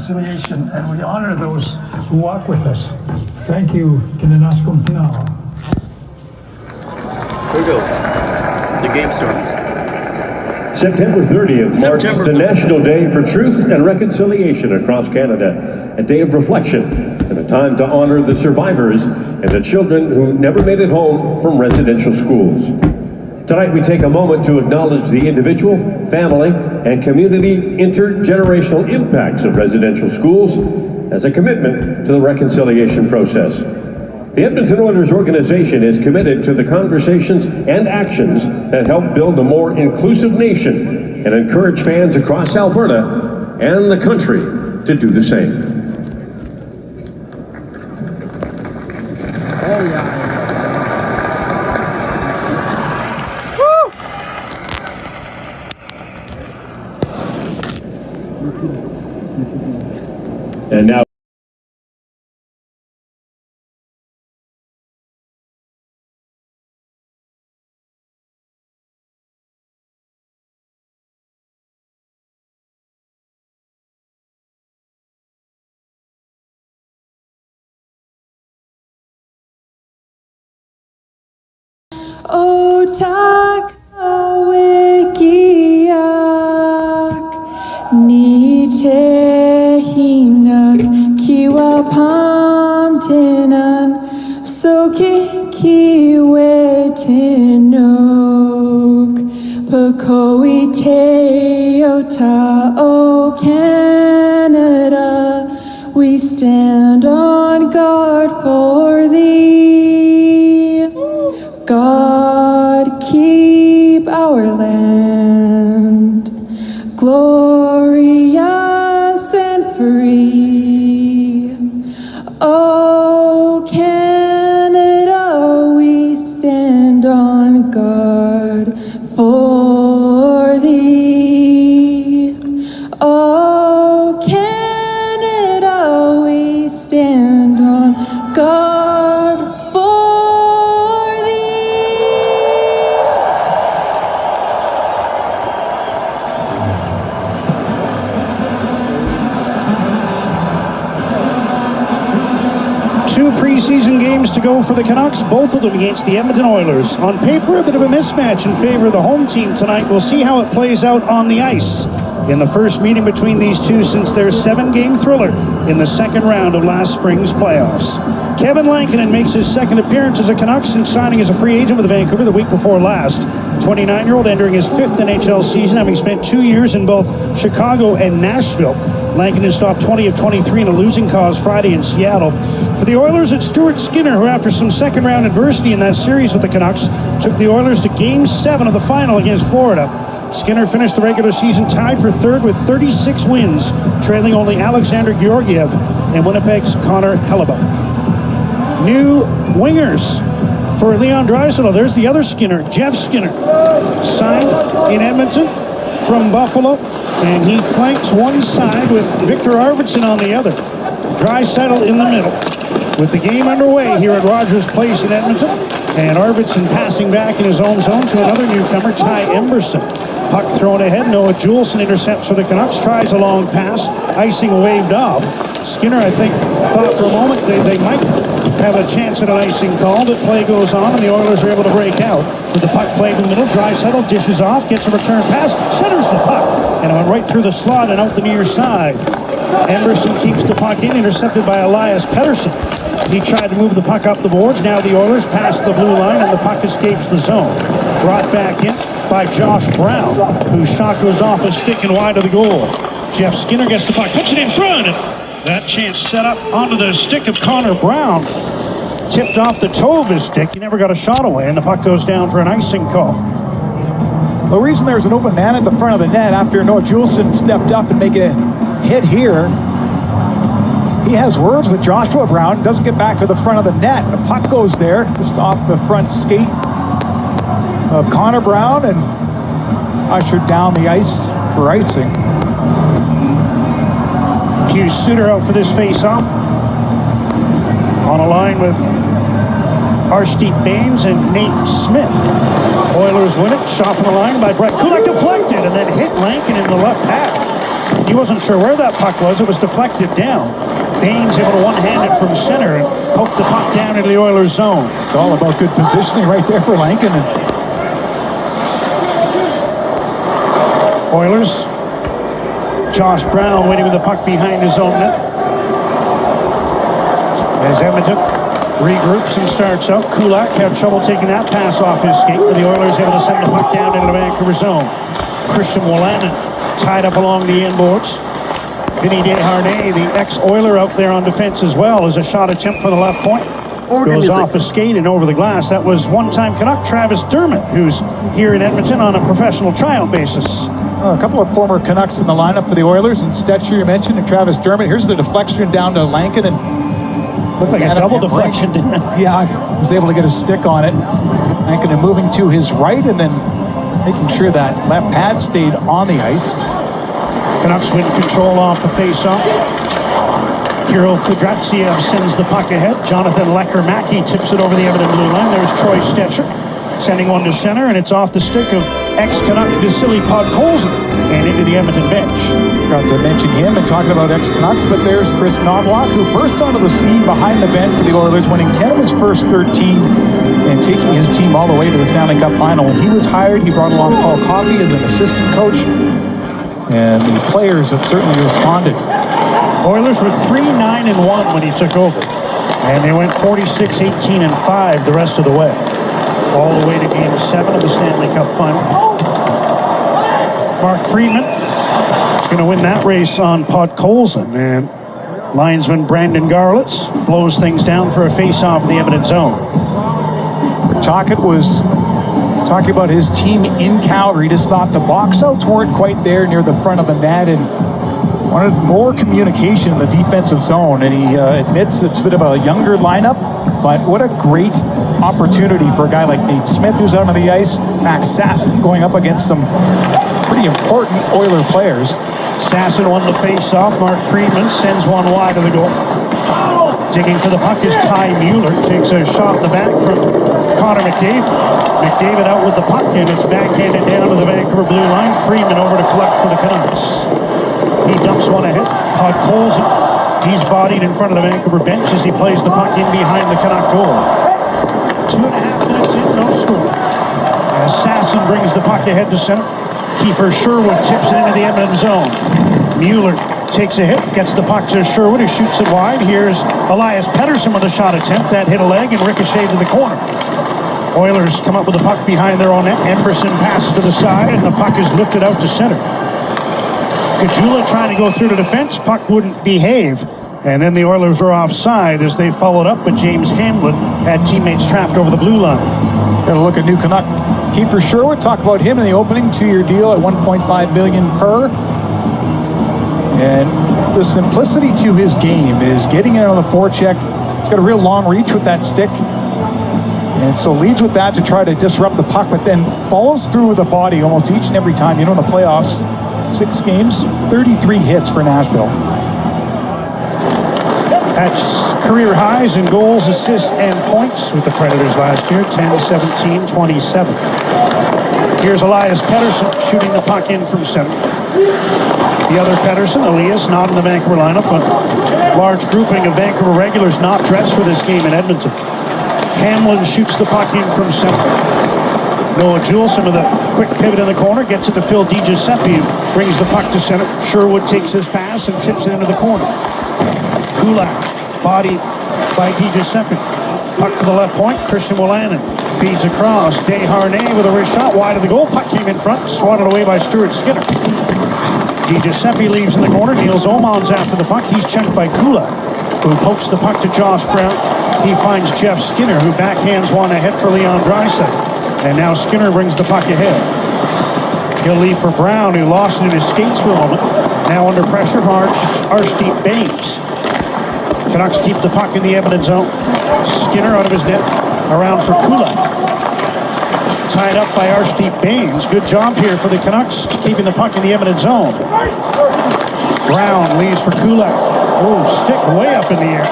reconciliation, and we honor those who walk with us. Thank you. Kinanaskum Hinawa. Here we go. The game starts. September 30th marks the National Day for Truth and Reconciliation across Canada, a day of reflection and a time to honor the survivors and the children who never made it home from residential schools. Tonight we take a moment to acknowledge the individual, family, and community intergenerational impacts of residential schools as a commitment to the reconciliation process. The Edmonton Oilers organization is committed to the conversations and actions that help build a more inclusive nation and encourage fans across Alberta and the country to do the same. Oh yeah. And now O takawekiak ni te hina kiwa pamtenan soke kiwe tinok pakoi te ota o Canada, we stand on guard for thee. God, keep our land glorious and free. Oh, Canada, we stand on guard for thee. Oh, Canada, we stand on guard for thee. Two preseason games to go for the Canucks, both of them against the Edmonton Oilers. On paper, a bit of a mismatch in favor of the home team tonight. We'll see how it plays out on the ice in the first meeting between these two since their 7-game thriller in the second round of last spring's playoffs. Kevin Lankinen makes his second appearance as a Canuck since signing as a free agent with Vancouver the week before last. 29-year-old entering his 5th NHL season, having spent 2 years in both Chicago and Nashville. Lankinen stopped 20 of 23 in a losing cause Friday in Seattle. For the Oilers, it's Stuart Skinner, who after some second-round adversity in that series with the Canucks, took the Oilers to Game 7 of the final against Florida. Skinner finished the regular season tied for third with 36 wins, trailing only Alexander Georgiev and Winnipeg's Connor Hellebuck. New wingers for Leon Draisaitl. There's the other Skinner, Jeff Skinner, signed in Edmonton from Buffalo, and he flanks one side with Victor Arvidsson on the other. Draisaitl in the middle. With the game underway here at Rogers Place in Edmonton, and Arvidsson passing back in his own zone to another newcomer, Ty Emberson. Puck thrown ahead, Noah Juleson intercepts for the Canucks, tries a long pass, icing waved off. Skinner, I think, thought for a moment they might have a chance at an icing call, but play goes on and the Oilers are able to break out. With the puck played in the middle, Draisaitl dishes off, gets a return pass, centers the puck, and it went right through the slot and out the near side. Emberson keeps the puck in, intercepted by Elias Pettersson. He tried to move the puck up the boards. Now the Oilers pass the blue line and the puck escapes the zone. Brought back in by Josh Brown, whose shot goes off a stick and wide of the goal. Jeff Skinner gets the puck, puts it in front, and that chance set up onto the stick of Connor Brown. Tipped off the toe of his stick. He never got a shot away, and the puck goes down for an icing call. The reason there's an open man at the front of the net after Noah Juleson stepped up and make a hit here, he has words with Joshua Brown, doesn't get back to the front of the net. The puck goes there, just off the front skate of Connor Brown and ushered down the ice for icing. Hugh Suter out for this face-off. On a line with Arshdeep Baines and Nate Smith. Oilers win it, shot from the line by Brett Kulak, deflected, and then hit Lankin in the left pad. He wasn't sure where that puck was. It was deflected down. Baines able to one-hand it from center and poke the puck down into the Oilers' zone. It's all about good positioning right there for Lankinen. Oilers. Josh Brown waiting with the puck behind his own net. As Edmonton regroups and starts out. Kulak had trouble taking that pass off his skate, but the Oilers able to send the puck down into the Vancouver zone. Christian Wolanin tied up along the end boards. Vinny Desharnais, the ex-Oiler, out there on defense as well, as a shot attempt for the left point. Goes off his skate and over the glass. That was one-time Canuck Travis Dermott, who's here in Edmonton on a professional tryout basis. A couple of former Canucks in the lineup for the Oilers, and Stetcher you mentioned, and Travis Dermott. Here's the deflection down to Lankin, and looked like a double deflection, didn't it? Yeah, was able to get a stick on it. Lankin moving to his right, and then making sure that left pad stayed on the ice. Canucks win control off the face-off. Kirill Kudratsev sends the puck ahead. Jonathan Lecker-Mackey tips it over the Edmonton blue line. There's Troy Stetcher sending one to center, and it's off the stick of ex-Canuck Vasily Podkolzin and into the Edmonton bench. Got to mention him and talking about ex-Canucks, but there's Chris Knobloch, who burst onto the scene behind the bench for the Oilers, winning 10 of his first 13 and taking his team all the way to the Stanley Cup final. When he was hired, he brought along Paul Coffey as an assistant coach, and the players have certainly responded. Oilers were 3-9-1 when he took over, and they went 46-18-5 the rest of the way, all the way to Game 7 of the Stanley Cup final. Mark Friedman is going to win that race on Podkolzin, and linesman Brandon Garlitz blows things down for a face-off in the Edmonton zone. Tocchet was talking about his team in Calgary. Just thought the box outs weren't quite there near the front of the net and wanted more communication in the defensive zone. And he admits it's a bit of a younger lineup, but what a great opportunity for a guy like Nate Smith, who's out on the ice. Max Sasson going up against some pretty important Oiler players. Sasson won the face-off. Mark Friedman sends one wide of the goal. Digging for the puck is Ty Mueller. Takes a shot in the back from Connor McDavid. McDavid out with the puck, and it's backhanded down to the Vancouver blue line. Freeman over to collect for the Canucks. He dumps one ahead. Podkolzin, he's bodied in front of the Vancouver bench as he plays the puck in behind the Canuck goal. 2.5 minutes in, no score. As Sasson brings the puck ahead to center. Kiefer Sherwood tips it into the Edmonton zone. Mueller takes a hit, gets the puck to Sherwood, who shoots it wide. Here's Elias Pettersson with a shot attempt. That hit a leg and ricocheted to the corner. Oilers come up with the puck behind their own net. Emberson passes to the side, and the puck is lifted out to center. Kajula trying to go through the defense. Puck wouldn't behave. And then the Oilers were offside as they followed up, but James Hamblin had teammates trapped over the blue line. Got to look at new Canuck. Kiefer Sherwood, talk about him in the opening, 2-year deal at $1.5 million per. And the simplicity to his game is getting in on the forecheck. He's got a real long reach with that stick. And so leads with that to try to disrupt the puck, but then follows through with the body almost each and every time. You know, in the playoffs, 6 games, 33 hits for Nashville. That's career highs in goals, assists, and points with the Predators last year, 10, 17, 27. Here's Elias Pettersson shooting the puck in from center. The other Pettersson, Elias, not in the Vancouver lineup, but large grouping of Vancouver regulars not dressed for this game in Edmonton. Hamlin shoots the puck in from center. Noah Juleson with a quick pivot in the corner, gets it to Phil DiGiuseppe, brings the puck to center. Sherwood takes his pass and tips it into the corner. Kulak, body by DiGiuseppe. Puck to the left point, Christian Wolanin feeds across. Desharnais with a wrist shot wide of the goal. Puck came in front, swatted away by Stuart Skinner. DiGiuseppe leaves in the corner. Niels Oman's after the puck. He's checked by Kulak, who pokes the puck to Josh Brown. He finds Jeff Skinner, who backhands one ahead for Leon Draisaitl. And now Skinner brings the puck ahead. He'll leave for Brown, who lost it in his skates for a moment. Now under pressure from Arshdeep Baines. Canucks keep the puck in the Edmonton zone. Skinner out of his net, around for Kulak. Tied up by Arshdeep Baines. Good job here for the Canucks, keeping the puck in the Edmonton zone. Brown leaves for Kulak. Oh, stick way up in the air.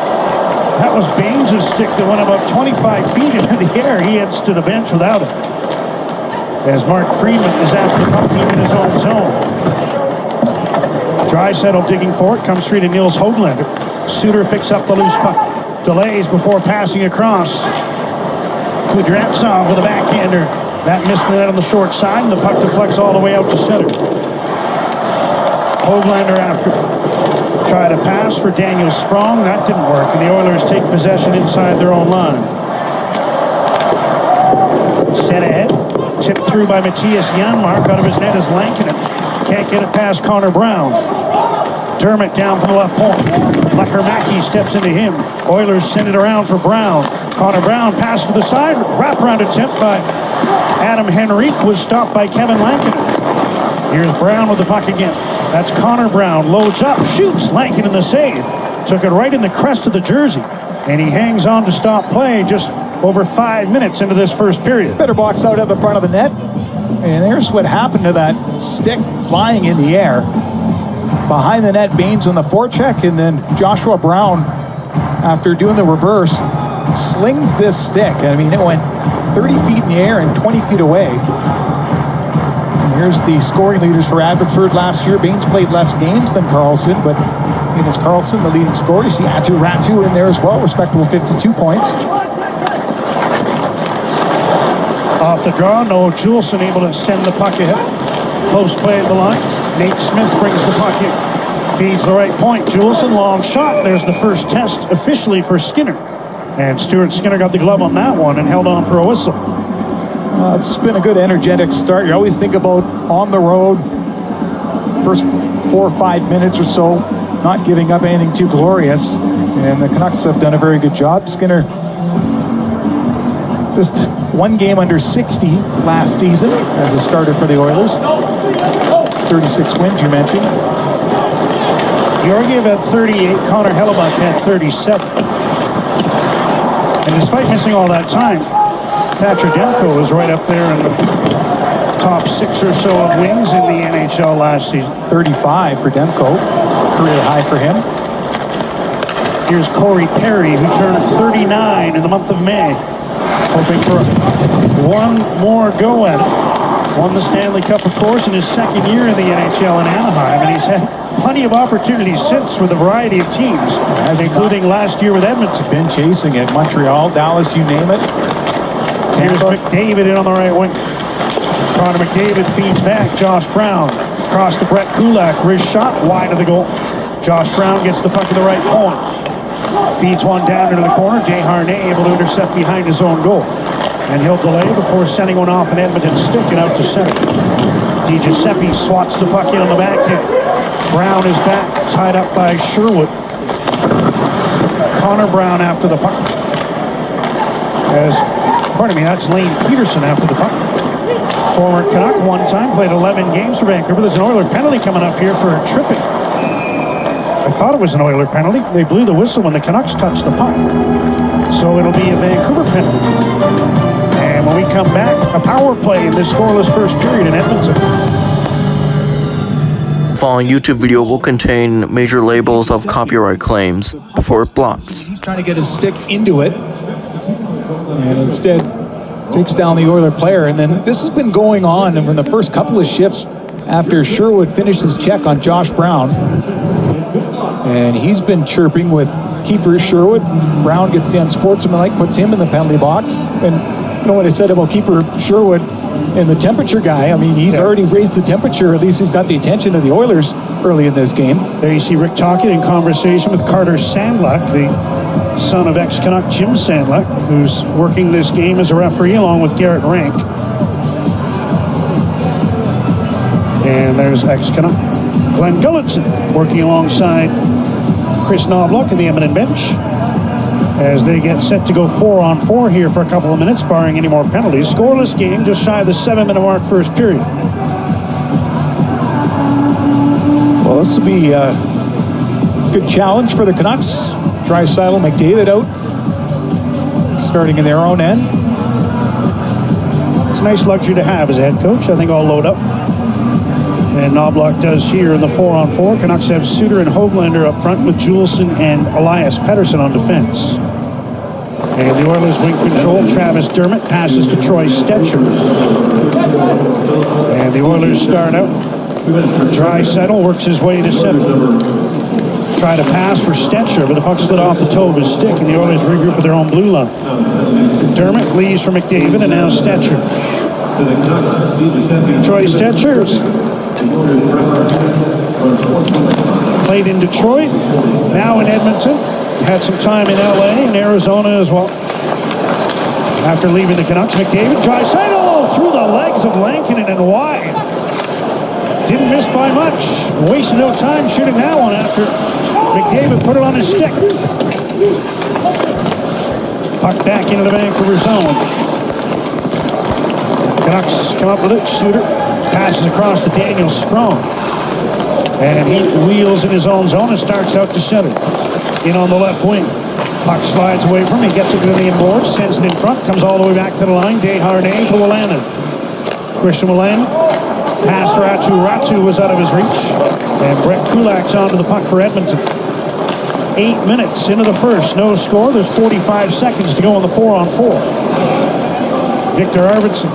That was Baines' stick that went about 25 feet into the air. He heads to the bench without it. As Mark Friedman is after the puck team in his own zone. Draisaitl digging for it, comes free to Nils Höglander. Suter picks up the loose puck, delays before passing across. Kuznetsov with a backhander. That missed the net on the short side, and the puck deflects all the way out to center. Höglander after try to pass for Daniel Sprong. That didn't work, and the Oilers take possession inside their own line. Sent ahead, tipped through by Matthias Janmark. Out of his net is Lankinen. Can't get it past Connor Brown. Dermott down from the left point. Lekkerimäki steps into him. Oilers send it around for Brown. Connor Brown pass to the side. Wraparound attempt by Adam Henrique was stopped by Kevin Lankinen. Here's Brown with the puck again. That's Connor Brown. Loads up, shoots. Lankinen the save. Took it right in the crest of the jersey. And he hangs on to stop play just over 5 minutes into this first period. Better box out at the front of the net. And there's what happened to that stick flying in the air. Behind the net, Baines on the forecheck, and then Joshua Brown, after doing the reverse, slings this stick. I mean, it went 30 feet in the air and 20 feet away. And here's the scoring leaders for Abbotsford last year. Baines played less games than Karlsson, but it is Karlsson the leading scorer. You see Ratu in there as well, respectable 52 points. Off the draw, Noah Juleson able to send the puck ahead. Close play at the line. Nate Smith brings the puck in. Feeds the right point. Juleson, long shot. There's the first test officially for Skinner. And Stuart Skinner got the glove on that one and held on for a whistle. It's been a good energetic start. You always think about on the road, first 4 or 5 minutes or so, not giving up anything too glorious. And the Canucks have done a very good job. Skinner just one game under 60 last season as a starter for the Oilers. 36 wins, you mentioned. Georgiev had 38, Connor Hellebuyck had 37. And despite missing all that time, Patrick Demko was right up there in the top 6 or so of wins in the NHL last season. 35 for Demko, career high for him. Here's Corey Perry, who turned 39 in the month of May. Hoping for one more go at it. Won the Stanley Cup, of course, in his second year in the NHL in Anaheim, and he's had plenty of opportunities since with a variety of teams, including last year with Edmonton. Been chasing it. Montreal, Dallas, you name it. Here's McDavid in on the right wing. Connor McDavid feeds back. Josh Brown across to Brett Kulak. Wrist shot wide of the goal. Josh Brown gets the puck to the right point. Feeds one down into the corner. Desharnais able to intercept behind his own goal. And he'll delay before sending one off an Edmonton stick and out to center. DiGiuseppe swats the puck in on the backhand. Brown is back, tied up by Sherwood. Connor Brown after the puck. That's Lane Peterson after the puck. Former Canuck, one time, played 11 games for Vancouver. There's an Oiler penalty coming up here for tripping. I thought it was an Oiler penalty. They blew the whistle when the Canucks touched the puck. So it'll be a Vancouver penalty. And when we come back, a power play in this scoreless first period in Edmonton. The following YouTube video will contain major labels of copyright claims before it blocks. He's trying to get his stick into it, and instead takes down the Oiler player. And then this has been going on in the first couple of shifts after Sherwood finished his check on Josh Brown. And he's been chirping with keeper Sherwood. Brown gets the unsportsmanlike, puts him in the penalty box. And you know what I said about keeper Sherwood and the temperature guy? I mean, he's already raised the temperature. At least he's got the attention of the Oilers early in this game. There you see Rick Tocchet in conversation with Carter Sandlak, the son of ex-Canuck Jim Sandlak, who's working this game as a referee along with Garrett Rank. And there's ex-Canuck Glenn Gulletson working alongside Chris Knobloch in the Edmonton bench as they get set to go 4-on-4 here for a couple of minutes, barring any more penalties. Scoreless game, just shy of the 7-minute mark first period. Well, this will be a good challenge for the Canucks. Draisaitl, McDavid out, starting in their own end. It's a nice luxury to have as a head coach. I think I'll load up. And Knobloch does here in the 4-on-4. Canucks have Suter and Höglander up front with Juleson and Elias Pettersson on defense. And the Oilers wing control. Travis Dermott passes to Troy Stecher. And the Oilers start out Draisaitl works his way to center. Try to pass for Stetcher, but the puck slid off the toe of his stick, and the Oilers regroup with their own blue line. Dermott leaves for McDavid, and now Stetcher. Troy Stetcher played in Detroit, now in Edmonton. Had some time in LA and Arizona as well. After leaving the Canucks, McDavid, Draisaitl through the legs of Lankinen and wide. Didn't miss by much. Wasted no time shooting that one after McDavid put it on his stick. Puck back into the Vancouver zone. Canucks come up with it. Suter passes across to Daniel Sprong. And he wheels in his own zone and starts out to center. In on the left wing. Puck slides away from him. He gets it to the inboard, sends it in front, comes all the way back to the line. Desharnais to Wolanin. Christian Wolanin. Pass to Ratu. Ratu was out of his reach. And Brett Kulak's onto the puck for Edmonton. 8 minutes into the first. No score. There's 45 seconds to go on the 4-on-4. Victor Arvidsson.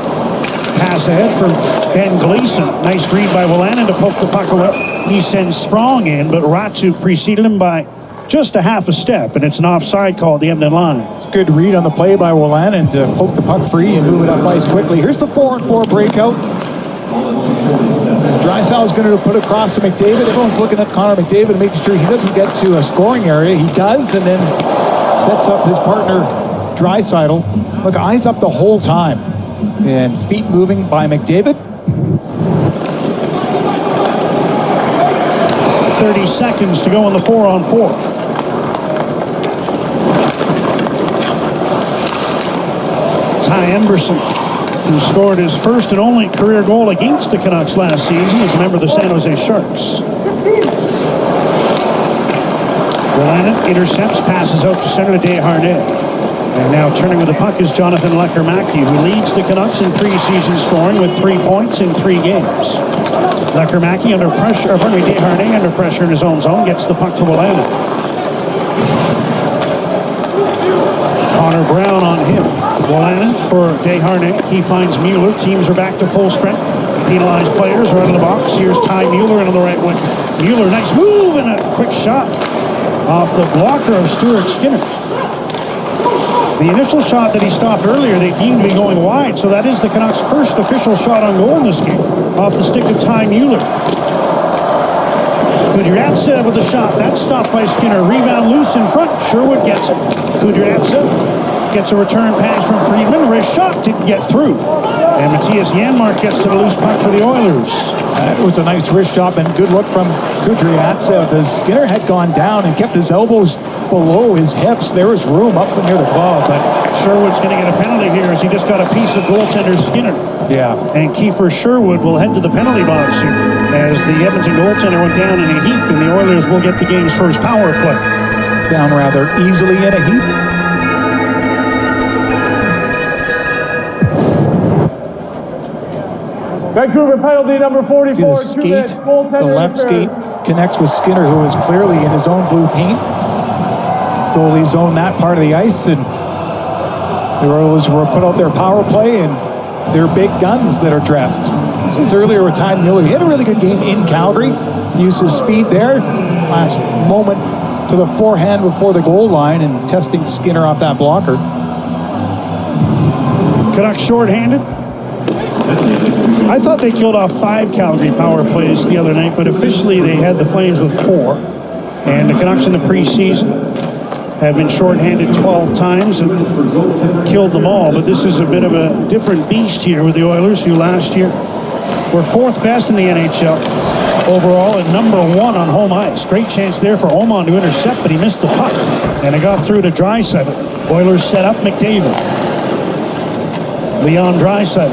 Pass ahead from Ben Gleason. Nice read by Wolanin to poke the puck away. He sends Sprong in, but Ratu preceded him by just a half a step, and it's an offside call at the Edmonton line. It's a good read on the play by Wolanin to poke the puck free and move it up ice quickly. Here's the 4-on-4 breakout. Draisaitl is going to put it across to McDavid. Everyone's looking at Connor McDavid and making sure he doesn't get to a scoring area. He does, and then sets up his partner Draisaitl. Look, eyes up the whole time. And feet moving by McDavid. 30 seconds to go on the 4-on-4. Ty Emberson, who scored his first and only career goal against the Canucks last season as a member of the San Jose Sharks. Wolanin intercepts, passes out to center to Desharnais. And now turning with the puck is Jonathan Lekkerimäki, who leads the Canucks in preseason scoring with 3 points in 3 games. Lekkerimäki under pressure, Desharnais under pressure in his own zone, gets the puck to Wolanin. Connor Brown on him. Wolanin for Desharnais. He finds Mueller. Teams are back to full strength. Penalized players are out of the box. Here's Ty Mueller in on the right wing. Mueller, nice move and a quick shot off the blocker of Stuart Skinner. The initial shot that he stopped earlier, they deemed to be going wide, so that is the Canucks' first official shot on goal in this game, off the stick of Ty Mueller. Kudryavtsev with the shot. That's stopped by Skinner. Rebound loose in front. Sherwood gets it. Kudryavtsev gets a return pass from Friedman. Wrist shot didn't get through. And Matthias Janmark gets to the loose puck for the Oilers. That was a nice wrist shot and good look from Kudryavtsev as Skinner had gone down and kept his elbows below his hips. There was room up near the glove, but Sherwood's going to get a penalty here as he just got a piece of goaltender Skinner. yeah. And Kiefer Sherwood will head to the penalty box here as the Edmonton goaltender went down in a heap, and the Oilers will get the game's first power play. Down rather easily in a heap. Vancouver penalty number 44. See the skate, the left skate connects with Skinner, who is clearly in his own blue paint. Goalies own that part of the ice, and the Oilers will put out their power play, and they're big guns that are dressed. This is earlier with Ty Mueller. He had a really good game in Calgary. Used his speed there. Last moment to the forehand before the goal line and testing Skinner off that blocker. Canucks shorthanded. I thought they killed off 5 Calgary power plays the other night, but officially they had the Flames with 4. And the Canucks in the preseason have been shorthanded 12 times and killed them all. But this is a bit of a different beast here with the Oilers, who last year were 4th best in the NHL overall and number 1 on home ice. Great chance there for Oman to intercept, but he missed the puck. And it got through to Draisaitl. Oilers set up McDavid. Leon Draisaitl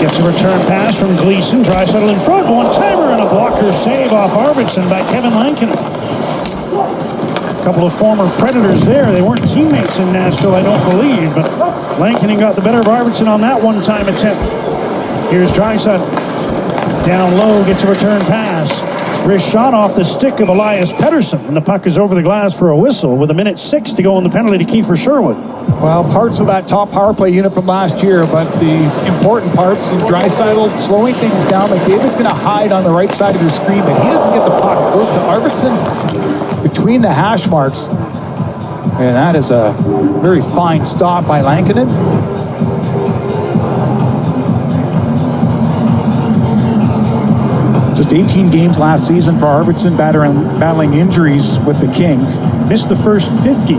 gets a return pass from Gleason. Draisaitl in front, one-timer and a blocker save off Arvidsson by Kevin Lankinen. A couple of former Predators there. They weren't teammates in Nashville, I don't believe, but Lankinen got the better of Arvidsson on that one-time attempt. Here's Draisaitl. Down low, gets a return pass. Wrist shot off the stick of Elias Pettersson, and the puck is over the glass for a whistle with 1:06 to go on the penalty to Kiefer Sherwood. Well, parts of that top power play unit from last year, but the important parts, Draisaitl slowing things down. McDavid's going to hide on the right side of your screen, but he doesn't get the puck. It goes to Arvidsson between the hash marks. And that is a very fine stop by Lankinen. Just 18 games last season for Arvidsson, battling injuries with the Kings. Missed the first 50.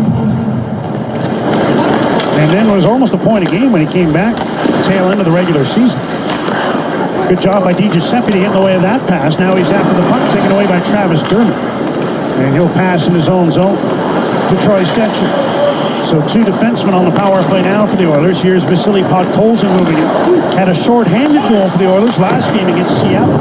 And then it was almost a point a game when he came back tail end of the regular season. Good job by Sep.30 to get in the way of that pass. Now he's after the puck, taken away by Travis Dermott. And he'll pass in his own zone to Troy Stecher. So 2 defensemen on the power play now for the Oilers. Here's Vasily Podkolzin moving in. Had a short-handed goal for the Oilers last game against Seattle.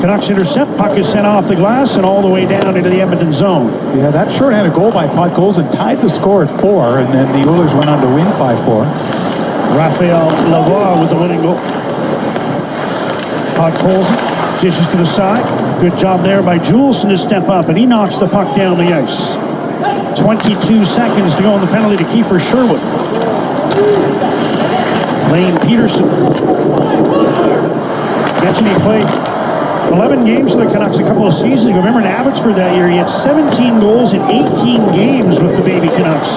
Canucks intercept, puck is sent off the glass and all the way down into the Edmonton zone. Yeah, that short-handed goal by Podkolzin tied the score at 4, and then the Oilers went on to win 5-4. Raphael Lavoie with the winning goal. Podkolzin dishes to the side. Good job there by Juleson to step up, and he knocks the puck down the ice. 22 seconds to go on the penalty to Kiefer Sherwood. Lane Peterson. Mentioned he played 11 games for the Canucks a couple of seasons ago. Remember in Abbotsford that year, he had 17 goals in 18 games with the baby Canucks.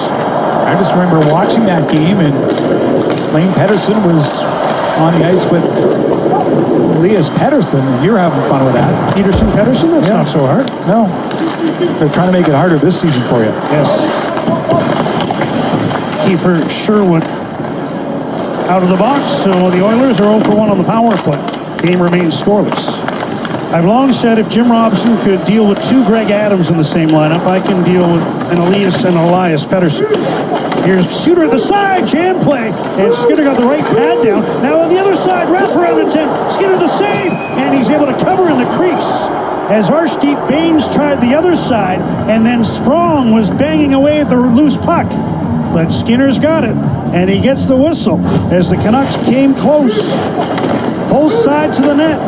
I just remember watching that game, and Lane Pettersson was on the ice with Elias Pettersson, and you're having fun with that. Pettersson? That's not so hard. No. They're trying to make it harder this season for you. Yes. Kiefer Sherwood out of the box, so the Oilers are 0 for 1 on the power play. Game remains scoreless. I've long said if Jim Robson could deal with 2 Greg Adams in the same lineup, I can deal with an Elias Pettersson. Here's Suter at the side, jam play, and Skinner got the right pad down. Now on the other side, wraparound attempt, Skinner the save, and he's able to cover in the crease. As Arshdeep Baines tried the other side, and then Sprong was banging away at the loose puck. But Skinner's got it, and he gets the whistle as the Canucks came close. Both sides of the net.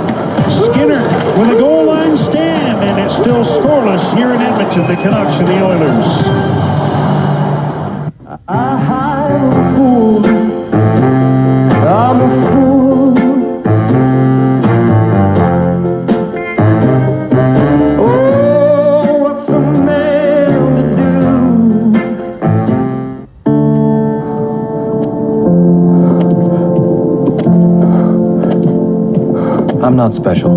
Skinner with a goal line stand, and it's still scoreless here in Edmonton, the Canucks and the Oilers. I'm a fool. I'm a fool. Oh, what's a man to do? I'm not special.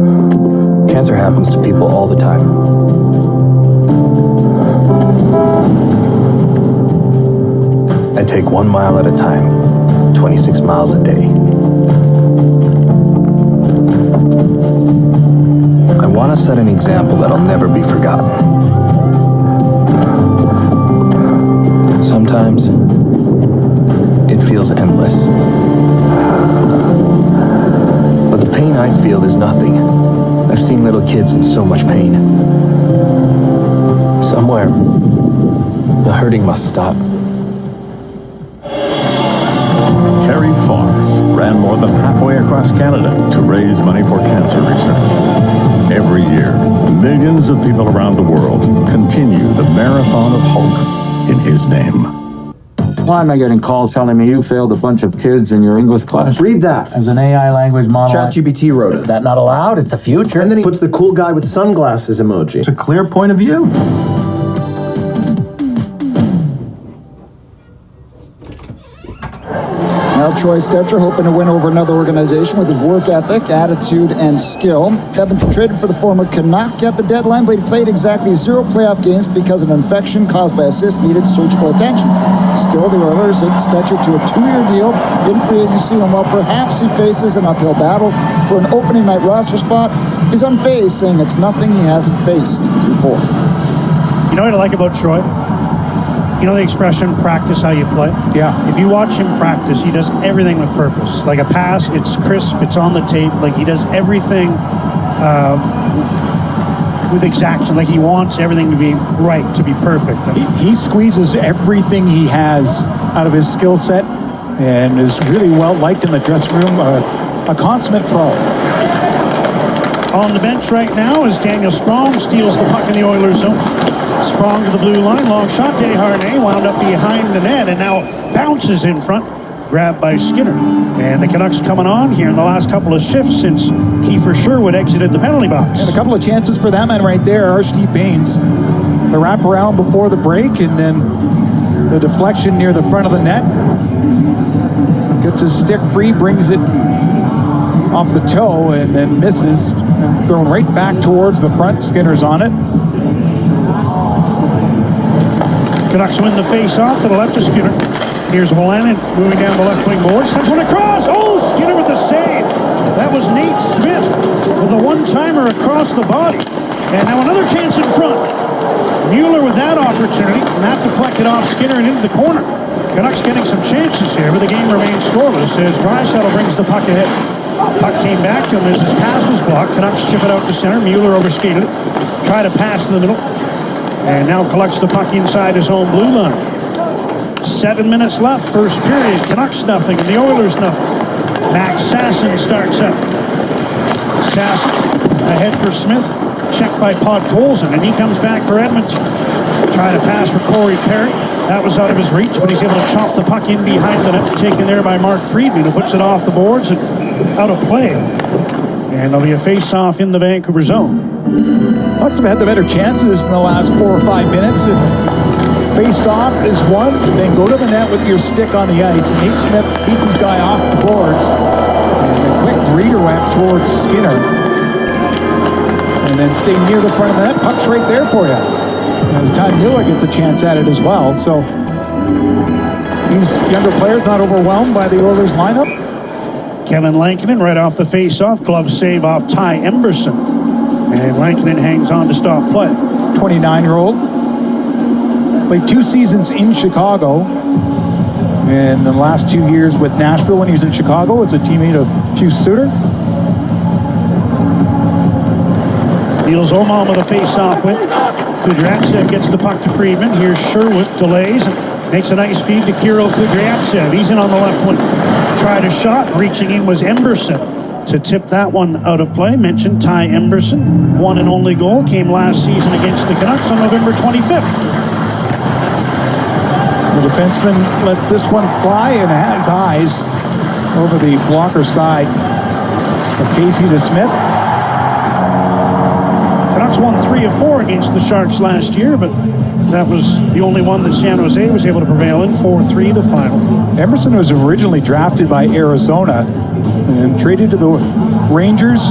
Cancer happens to people all the time. I take 1 mile at a time, 26 miles a day. I want to set an example that'll never be forgotten. Sometimes, it feels endless. But the pain I feel is nothing. I've seen little kids in so much pain. Somewhere, the hurting must stop. Terry Fox ran more than halfway across Canada to raise money for cancer research. Every year, millions of people around the world continue the marathon of hope in his name. Why am I getting calls telling me you failed a bunch of kids in your English class? Read that. As an AI language model. ChatGPT wrote it. That not allowed? It's the future. And then he puts the cool guy with sunglasses emoji. It's a clear point of view. Now Troy Stecher hoping to win over another organization with his work ethic, attitude, and skill. Edmonton traded for the former Canuck at the deadline, but he played exactly 0 playoff games because of an infection caused by a cyst needed surgical attention. Still, the Oilers hit Stecher to a 2-year deal in free agency, and while perhaps he faces an uphill battle for an opening night roster spot, he's unfazed, saying it's nothing he hasn't faced before. You know what I like about Troy? You know the expression, practice how you play? Yeah. If you watch him practice, he does everything with purpose. Like a pass, it's crisp, it's on the tape. Like he does everything with exaction. Like he wants everything to be right, to be perfect. He squeezes everything he has out of his skill set and is really well liked in the dressing room. A consummate pro. On the bench right now is Daniel Sprong, steals the puck in the Oilers zone. Sprong to the blue line, long shot. Desharnais wound up behind the net and now bounces in front, grabbed by Skinner. And the Canucks coming on here in the last couple of shifts since Kiefer Sherwood exited the penalty box. And a couple of chances for that man right there, Archie Baines. The wraparound before the break, and then the deflection near the front of the net. Gets his stick free, brings it off the toe, and then misses. And thrown right back towards the front. Skinner's on it. Canucks win the face-off to the left of Skinner. Here's Wolanin moving down the left wing boards. Sends one across. Oh, Skinner with the save. That was Nate Smith with a one-timer across the body. And now another chance in front. Mueller with that opportunity, and that deflected off Skinner and into the corner. Canucks getting some chances here, but the game remains scoreless as Draisaitl brings the puck ahead. Puck came back to him as his pass was blocked. Canucks chip it out to center. Mueller overskated it. Try to pass in the middle. And now collects the puck inside his own blue line. 7 minutes left, first period. Canucks nothing, and the Oilers nothing. Max Sasson starts up. Sasson ahead for Smith. Checked by Podkolzin, and he comes back for Edmonton. Try to pass for Corey Perry. That was out of his reach, but he's able to chop the puck in behind the net, taken there by Mark Friedman, who puts it off the boards and out of play. And there'll be a face-off in the Vancouver zone. Bucks have had the better chances in the last 4 or 5 minutes, and faced off is one, then go to the net with your stick on the ice. Nate Smith beats his guy off the boards, and a quick redirect towards Skinner. And then stay near the front of the net. Puck's right there for you. As Ty Mueller gets a chance at it as well. So these younger players not overwhelmed by the Oilers lineup. Kevin Lankinen right off the face-off. Glove save off Ty Emberson. And Lankinen hangs on to stop play. 29-year-old. Played 2 seasons in Chicago. And the last 2 years with Nashville when he was in Chicago. It's a teammate of Pius Suter. Niels Oman with a face-off win. Kudryavtsev gets the puck to Friedman. Here's Sherwood, delays, and makes a nice feed to Kirill Kudryavtsev. He's in on the left wing. Tried a shot, reaching in was Emberson to tip that one out of play. Mentioned Ty Emberson. One and only goal came last season against the Canucks on November 25th. The defenseman lets this one fly and has eyes over the blocker side of Casey to Smith. Canucks won 3 of 4 against the Sharks last year, but that was the only one that San Jose was able to prevail in. 4-3 the final. Emerson was originally drafted by Arizona and traded to the Rangers,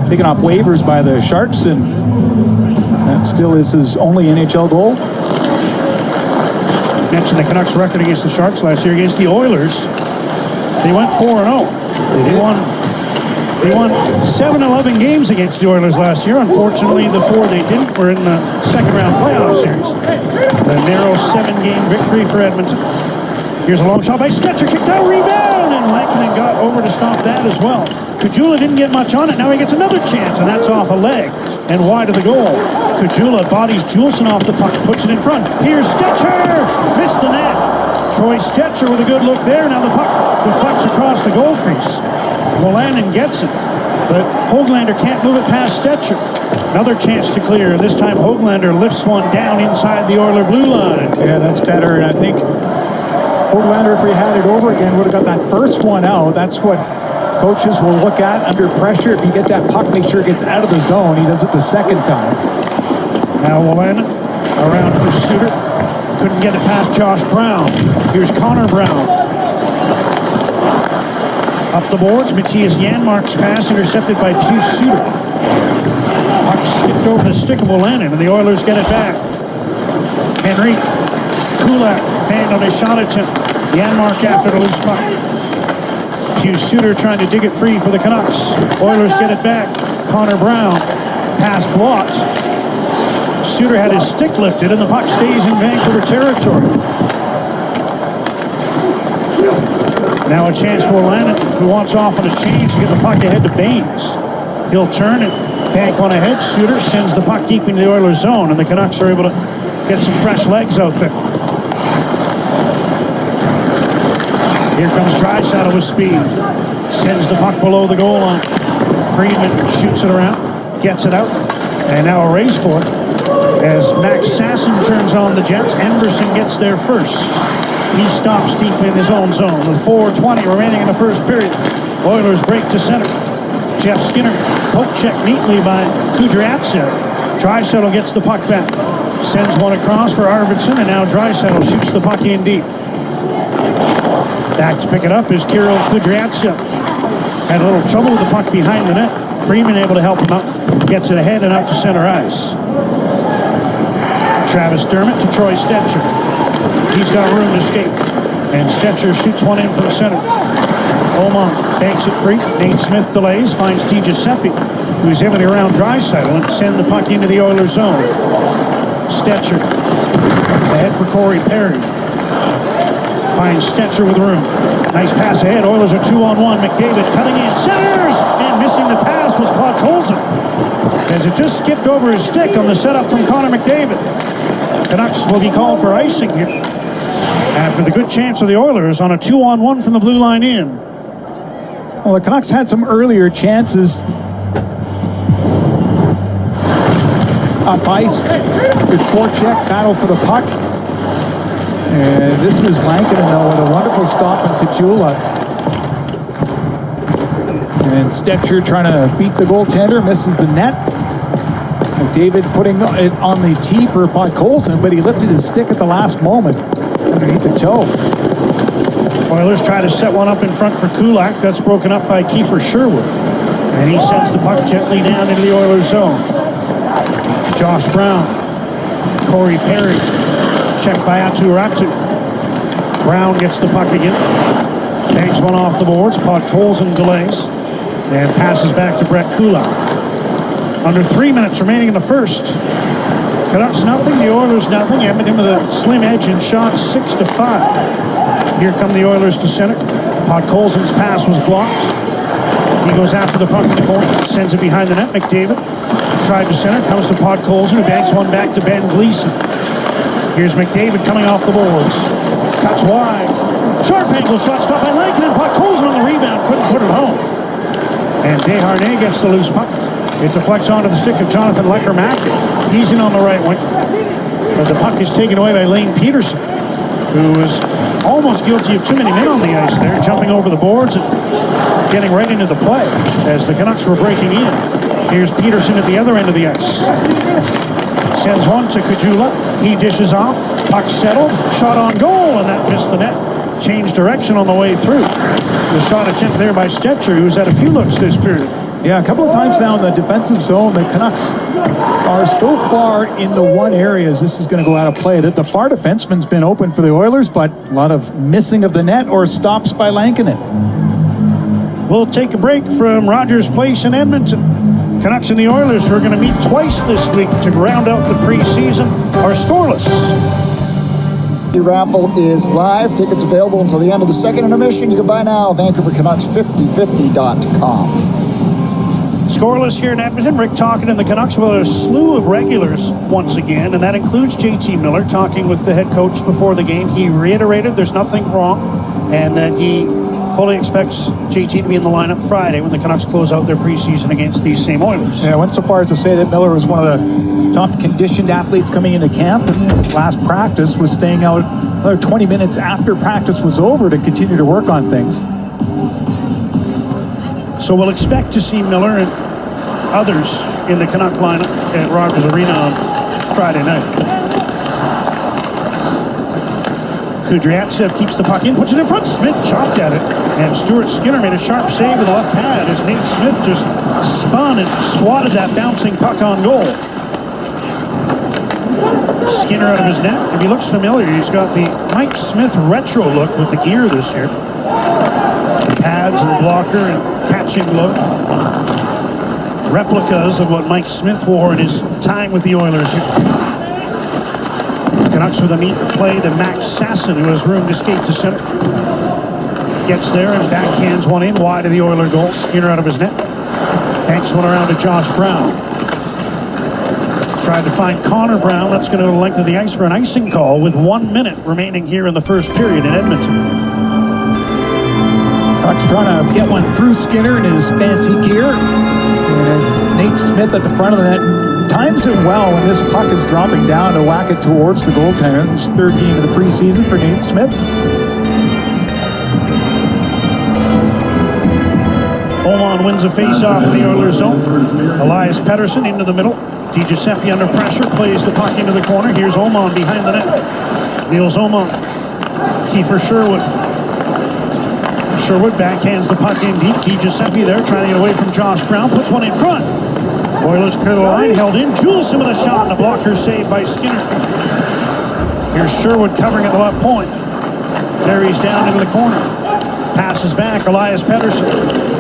taken off waivers by the Sharks, and that still is his only NHL goal. Mentioned the Canucks record against the Sharks last year. Against the Oilers, they went 4-0. They won 7-11 games against the Oilers last year. Unfortunately, the 4 they didn't were in the second-round playoff series. A narrow 7-game victory for Edmonton. Here's a long shot by Stetcher, kicked out, rebound, and Lankinen got over to stop that as well. Kajula didn't get much on it. Now he gets another chance, and that's off a leg and wide of the goal. Kajula bodies Juleson off the puck, puts it in front. Here's Stetcher, missed the net. Troy Stetcher with a good look there. Now the puck deflects across the goal crease. Wolanin gets it, but Höglander can't move it past Stetcher. Another chance to clear, and this time Höglander lifts one down inside the Oiler blue line. Yeah, that's better, and I think Höglander, if he had it over again, would have got that first one out. That's what coaches will look at under pressure. If you get that puck, make sure it gets out of the zone. He does it the second time. Now Wolanin around for Suter. Couldn't get it past Josh Brown. Here's Connor Brown. Up the boards, Matthias Janmark's pass intercepted by Pius Suter. Puck skipped over the stick of Wolanin, and the Oilers get it back. Henry Kulak banged on his shot attempt. Janmark after the loose puck. Pius Suter trying to dig it free for the Canucks. Oilers get it back. Connor Brown, pass blocked. Suter had his stick lifted, and the puck stays in Vancouver territory. Now a chance for Wolanin, who wants off on a change to get the puck ahead to Baines. He'll turn it, bank on ahead. Suter sends the puck deep into the Oilers zone, and the Canucks are able to get some fresh legs out there. Here comes Draisaitl with speed. Sends the puck below the goal line. Friedman shoots it around, gets it out, and now a race for it. As Max Sasson turns on the Jets, Emberson gets there first. He stops deep in his own zone with 4:20 remaining in the first period. Oilers break to center. Jeff Skinner, poke check neatly by Kudryavtsev. Draisaitl gets the puck back. Sends one across for Arvidsson, and now Draisaitl shoots the puck in deep. Back to pick it up is Kirill Kudryavtsev. Had a little trouble with the puck behind the net. Freeman able to help him out. Gets it ahead and out to center ice. Travis Dermott to Troy Stetcher. He's got room to skate. And Stetcher shoots one in from center. Oman banks it free. Nate Smith delays, finds Giuseppe, who's able to around Draisaitl and send the puck into the Oilers zone. Stetcher ahead for Corey Perry. Finds Stetcher with room. Nice pass ahead. Oilers are 2-on-1. McDavid cutting in. Centers! And missing the pass was Podkolzin, as it just skipped over his stick on the setup from Connor McDavid. Canucks will be called for icing here after the good chance of the Oilers on a 2-on-1 from the blue line in. Well, the Canucks had some earlier chances. Up ice. Good forecheck. Battle for the puck. And this is Lankinen, though, with a wonderful stop in Kajula. And Stetcher trying to beat the goaltender, misses the net. McDavid putting it on the tee for Podkolzin, but he lifted his stick at the last moment underneath the toe. Oilers try to set one up in front for Kulak. That's broken up by Kiefer Sherwood. And he sends the puck gently down into the Oilers zone. Josh Brown. Corey Perry. Check by Aturatu. Brown gets the puck again. Banks one off the boards. Podkolzin delays. And passes back to Brett Kulak. Under 3 minutes remaining in the first. Canucks nothing, the Oilers nothing. Edmonton with a slim edge in shots, 6-5. Here come the Oilers to center. Podkolzin's pass was blocked. He goes after the puck in the corner, sends it behind the net. McDavid tried to center, comes to Podkolzin, who banks one back to Ben Gleason. Here's McDavid coming off the boards. Cuts wide. Sharp angle shot stopped by Lankinen. Podkolzin on the rebound, couldn't put it home. And Desharnais gets the loose puck. It deflects onto the stick of Jonathan Lecker-Mackey. He's in on the right wing. But the puck is taken away by Lane Peterson, who was almost guilty of too many men on the ice there, jumping over the boards and getting right into the play as the Canucks were breaking in. Here's Peterson at the other end of the ice. Sends one to Kajula. He dishes off. Puck settled. Shot on goal, and that missed the net. Changed direction on the way through. The shot attempt there by Stetcher, who's had a few looks this period. Yeah, a couple of times now in the defensive zone, the Canucks are so far in the one areas this is going to go out of play that the far defenseman's been open for the Oilers, but a lot of missing of the net or stops by Lankinen. We'll take a break from Rogers Place in Edmonton. Canucks and the Oilers, who are going to meet twice this week to round out the preseason, are scoreless. The raffle is live. Tickets available until the end of the second intermission. You can buy now at VancouverCanucks5050.com. Scoreless here in Edmonton. Rick talking in the Canucks with a slew of regulars once again, and that includes JT Miller talking with the head coach before the game. He reiterated there's nothing wrong and that he fully expects JT to be in the lineup Friday when the Canucks close out their preseason against these same Oilers. Yeah, I went so far as to say that Miller was one of the top conditioned athletes coming into camp, and last practice was staying out another 20 minutes after practice was over to continue to work on things. So we'll expect to see Miller and others in the Canuck lineup at Rogers Arena on Friday night. Kudryavtsev keeps the puck in, puts it in front. Smith chopped at it, and Stuart Skinner made a sharp save with the left pad as Nate Smith just spun and swatted that bouncing puck on goal. Skinner out of his net. If he looks familiar, he's got the Mike Smith retro look with the gear this year. Pads and blocker and catching look. Replicas of what Mike Smith wore in his time with the Oilers here. Canucks with a neat play to Max Sasson, who has room to skate to center. Gets there and backhands one in wide of the Oiler goal. Skinner out of his net. Banks one around to Josh Brown. Tried to find Connor Brown. That's going to go the length of the ice for an icing call with 1 minute remaining here in the first period in Edmonton. Canucks trying to get one through Skinner in his fancy gear. and it's Nate Smith at the front of the net. Times it well when this puck is dropping down to whack it towards the goaltender. His third game of the preseason for Nate Smith. Oman wins a face-off in the Oilers zone. Elias Pettersson into the middle. DiGiuseppe under pressure, plays the puck into the corner. Here's Oman behind the net. Niels Oman. Kiefer Sherwood. Sherwood backhands the puck in deep. DiGiuseppe there trying to get away from Josh Brown. Puts one in front. Oilers clear the line, held in. Juleson with a shot, and the blocker saved by Skinner. Here's Sherwood covering at the left point. Carries down into the corner. Passes back, Elias Pettersson.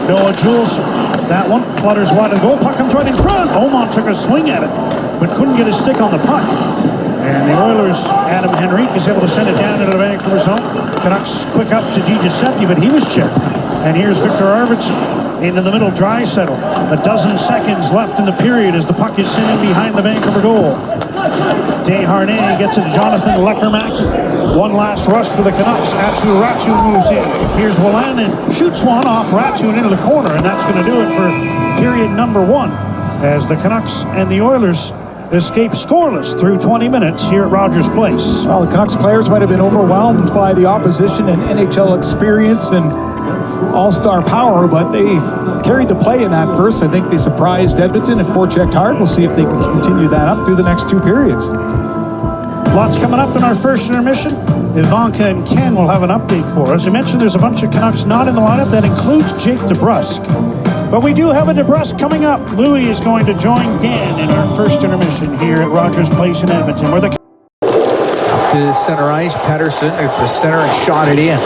Noah Juleson. That one flutters wide of the goal. Puck comes right in front. Oman took a swing at it, but couldn't get his stick on the puck. And the Oilers, Adam Henrique is able to send it down into the Vancouver zone. Canucks quick up to DiGiuseppe, but he was chipped. And here's Victor Arvidsson into the middle, Draisaitl. A dozen seconds left in the period as the puck is sitting behind the Vancouver goal. Desharnais gets it to Jonathan Lekermak. One last rush for the Canucks. Atu Ratu moves in. Here's Wolanin, shoots one off Ratu and into the corner, and that's going to do it for period number one as the Canucks and the Oilers escape scoreless through 20 minutes here at Rogers Place. Well, the Canucks players might have been overwhelmed by the opposition and NHL experience and all-star power, but they carried the play in that first. I think they surprised Edmonton and forechecked hard. We'll see if they can continue that up through the next two periods. Lots coming up in our first intermission. Ivanka and Ken will have an update for us. I mentioned there's a bunch of Canucks not in the lineup. That includes Jake DeBrusk. But we do have a DeBrusk coming up. Louis is going to join Dan in our first intermission here at Rogers Place in Edmonton, where the up to center ice, Pettersson at the center and shot it in.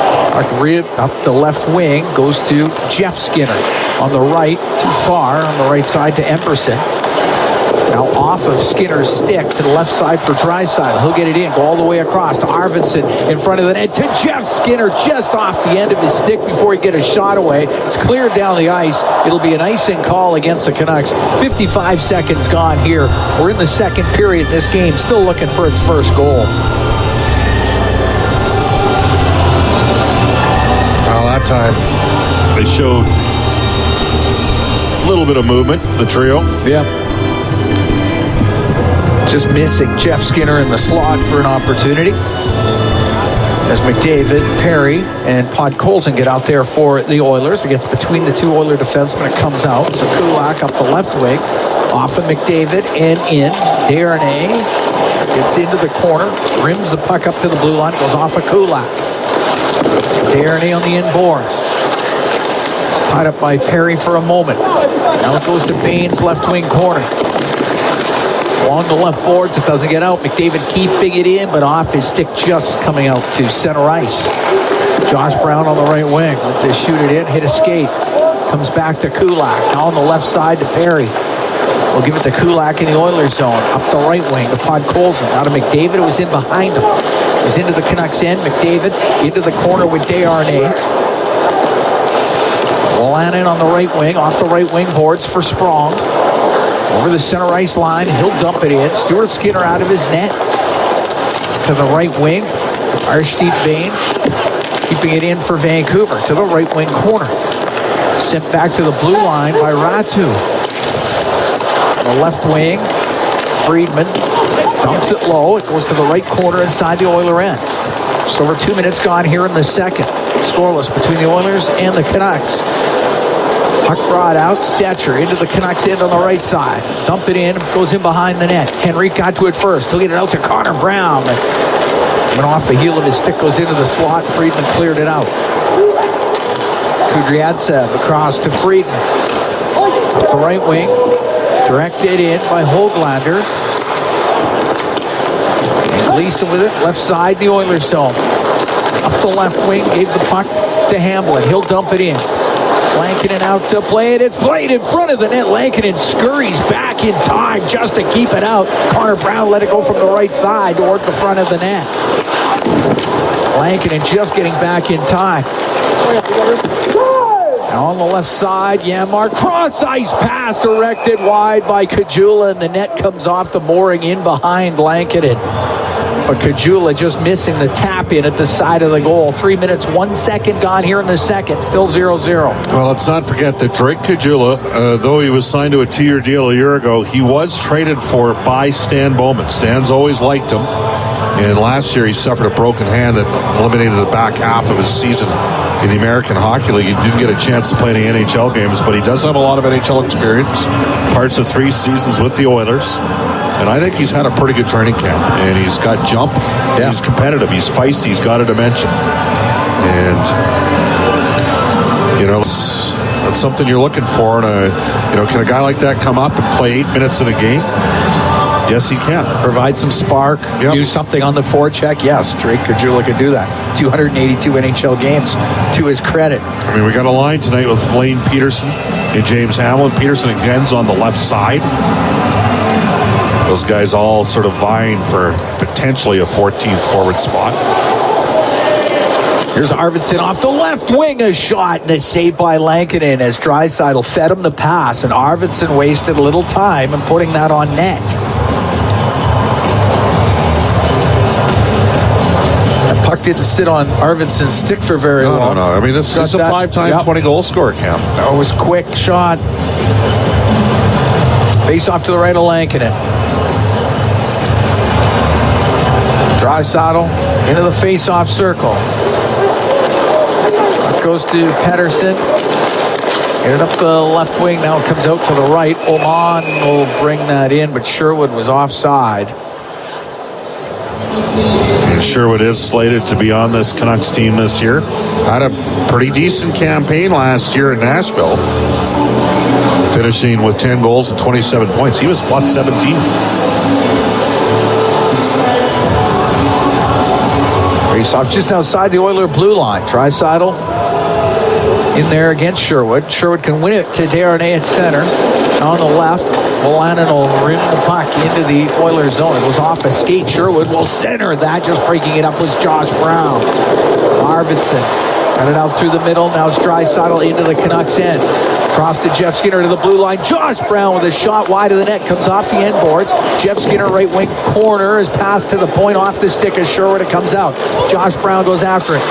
Ripped up the left wing, goes to Jeff Skinner. On the right, too far, on the right side to Emberson. Now off of Skinner's stick to the left side for Draisaitl. He'll get it in, go all the way across to Arvidsson in front of the net to Jeff Skinner just off the end of his stick before he get a shot away. It's cleared down the ice. It'll be an icing call against the Canucks. 55 seconds gone here. We're in the second period in this game, still looking for its first goal. Well, that time they showed a little bit of movement, the trio. Yep. Just missing Jeff Skinner in the slot for an opportunity. As McDavid, Perry, and Podkolzin get out there for the Oilers. It gets between the two Oiler defensemen. It comes out. So Kulak up the left wing. Off of McDavid and in. Desharnais gets into the corner. Rims the puck up to the blue line. Goes off of Kulak. Desharnais on the inboards. It's tied up by Perry for a moment. Now it goes to Baines, left wing corner. Along the left boards, it doesn't get out. McDavid keeping it in, but off his stick just coming out to center ice. Josh Brown on the right wing. Let this shoot it in, hit a skate. Comes back to Kulak. Now on the left side to Perry. We'll give it to Kulak in the Oilers zone. Up the right wing to Podkolzin. Now to McDavid, it was in behind him. It was into the Canucks end. McDavid into the corner with Desharnais. Wolanin on the right wing. Off the right wing boards for Sprong. Over the center ice line, he'll dump it in. Stuart Skinner out of his net. To the right wing, Arshdeep Baines keeping it in for Vancouver to the right wing corner. Sent back to the blue line by Ratu. On the left wing, Friedman dumps it low. It goes to the right corner inside the Oiler end. Just over 2 minutes gone here in the second. Scoreless between the Oilers and the Canucks. Puck brought out, Stetcher into the Canucks end on the right side. Dump it in, goes in behind the net. Henrique got to it first. He'll get it out to Connor Brown. Went off the heel of his stick, goes into the slot. Friedman cleared it out. Kudryavtsev across to Friedman. Up the right wing. Directed in by Höglander. And Gleason with it, left side, the Oilers zone. Up the left wing, gave the puck to Hamblin. He'll dump it in. Lankinen out to play it. It's played in front of the net. Lankinen scurries back in time just to keep it out. Connor Brown let it go from the right side towards the front of the net. Lankinen just getting back in time. Now on the left side, Janmark cross ice pass directed wide by Kajula, and the net comes off the mooring in behind Lankinen. But Kajula just missing the tap in at the side of the goal. 3 minutes, 1 second gone here in the second. Still 0-0. Well, let's not forget that Drake Kajula, though he was signed to a 2-year deal a year ago, he was traded for by Stan Bowman. Stan's always liked him. And last year he suffered a broken hand that eliminated the back half of his season in the American Hockey League. He didn't get a chance to play any NHL games, but he does have a lot of NHL experience. Parts of 3 seasons with the Oilers. And I think he's had a pretty good training camp. And he's got jump. Yeah. He's competitive. He's feisty. He's got a dimension. And, you know, that's something you're looking for. And, can a guy like that come up and play 8 minutes in a game? Yes, he can. Provide some spark, do something on the forecheck. Yes, Drake Kajula could do that. 282 NHL games to his credit. I mean, we got a line tonight with Lane Peterson and James Hamlin. Peterson again's on the left side. Those guys all sort of vying for potentially a 14th forward spot. Here's Arvidsson off the left wing, a shot, and a save by Lankinen as Draisaitl fed him the pass, and Arvidsson wasted a little time in putting that on net. That puck didn't sit on Arvidsson's stick for very long. No. I mean, this is a 5-time 20-goal scorer, Cam. That was quick shot. Face off to the right of Lankinen. Draisaitl into the face-off circle. Goes to Pettersson. Get it up the left wing. Now it comes out to the right. Oman will bring that in, but Sherwood was offside. And Sherwood is slated to be on this Canucks team this year. Had a pretty decent campaign last year in Nashville, finishing with 10 goals and 27 points. He was plus 17. Face off just outside the Oiler blue line. Draisaitl in there against Sherwood. Sherwood can win it to Desharnais at center. On the left, Wolanin will rim the puck into the Oilers zone. It goes off a skate. Sherwood will center that. Just breaking it up was Josh Brown. Arvidsson got it out through the middle. Now it's Draisaitl into the Canucks end. Cross to Jeff Skinner to the blue line. Josh Brown with a shot wide of the net. Comes off the end boards. Jeff Skinner right wing corner is passed to the point off the stick of Sherwood. It comes out. Josh Brown goes after it.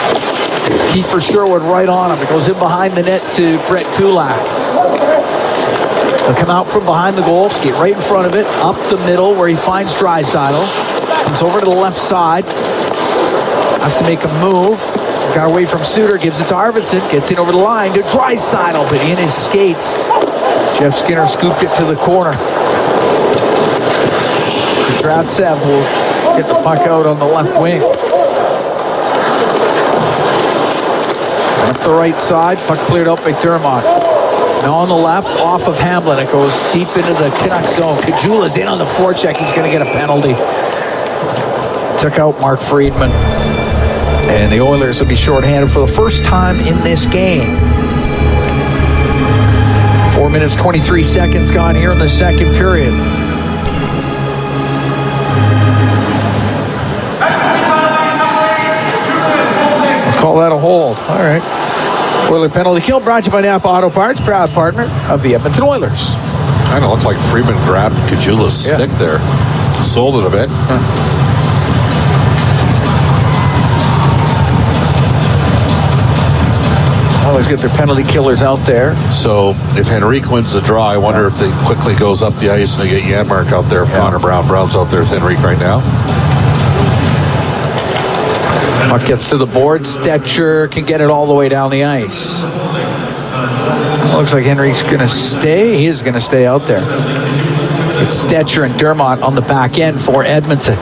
Kiefer Sherwood right on him. It goes in behind the net to Brett Kulak. He'll come out from behind the goal, skate right in front of it, up the middle where he finds Draisaitl. Comes over to the left side. Has to make a move. Got away from Suter, gives it to Arvidsson, gets in over the line to Draisaitl, but in his skates. Jeff Skinner scooped it to the corner. Stratsev will get the puck out on the left wing. Up the right side, puck cleared up by Dermott. Now on the left, off of Hamlin. It goes deep into the Canucks zone. Kajula's in on the forecheck. He's going to get a penalty. Took out Mark Friedman. And the Oilers will be shorthanded for the first time in this game. 4 minutes, 23 seconds gone here in the second period. Call that a hold. All right. Oiler penalty kill brought to you by Napa Auto Parts, proud partner of the Edmonton Oilers. Kind of looked like Freeman grabbed Kajula's stick there. Sold it a bit. Always get their penalty killers out there. So if Henrique wins the draw, I wonder if they quickly goes up the ice and they get Janmark out there. If Connor Brown's out there with Henrique right now. Puck gets to the board. Stetcher can get it all the way down the ice. Looks like Henrique's going to stay. He is going to stay out there. It's Stetcher and Dermott on the back end for Edmonton.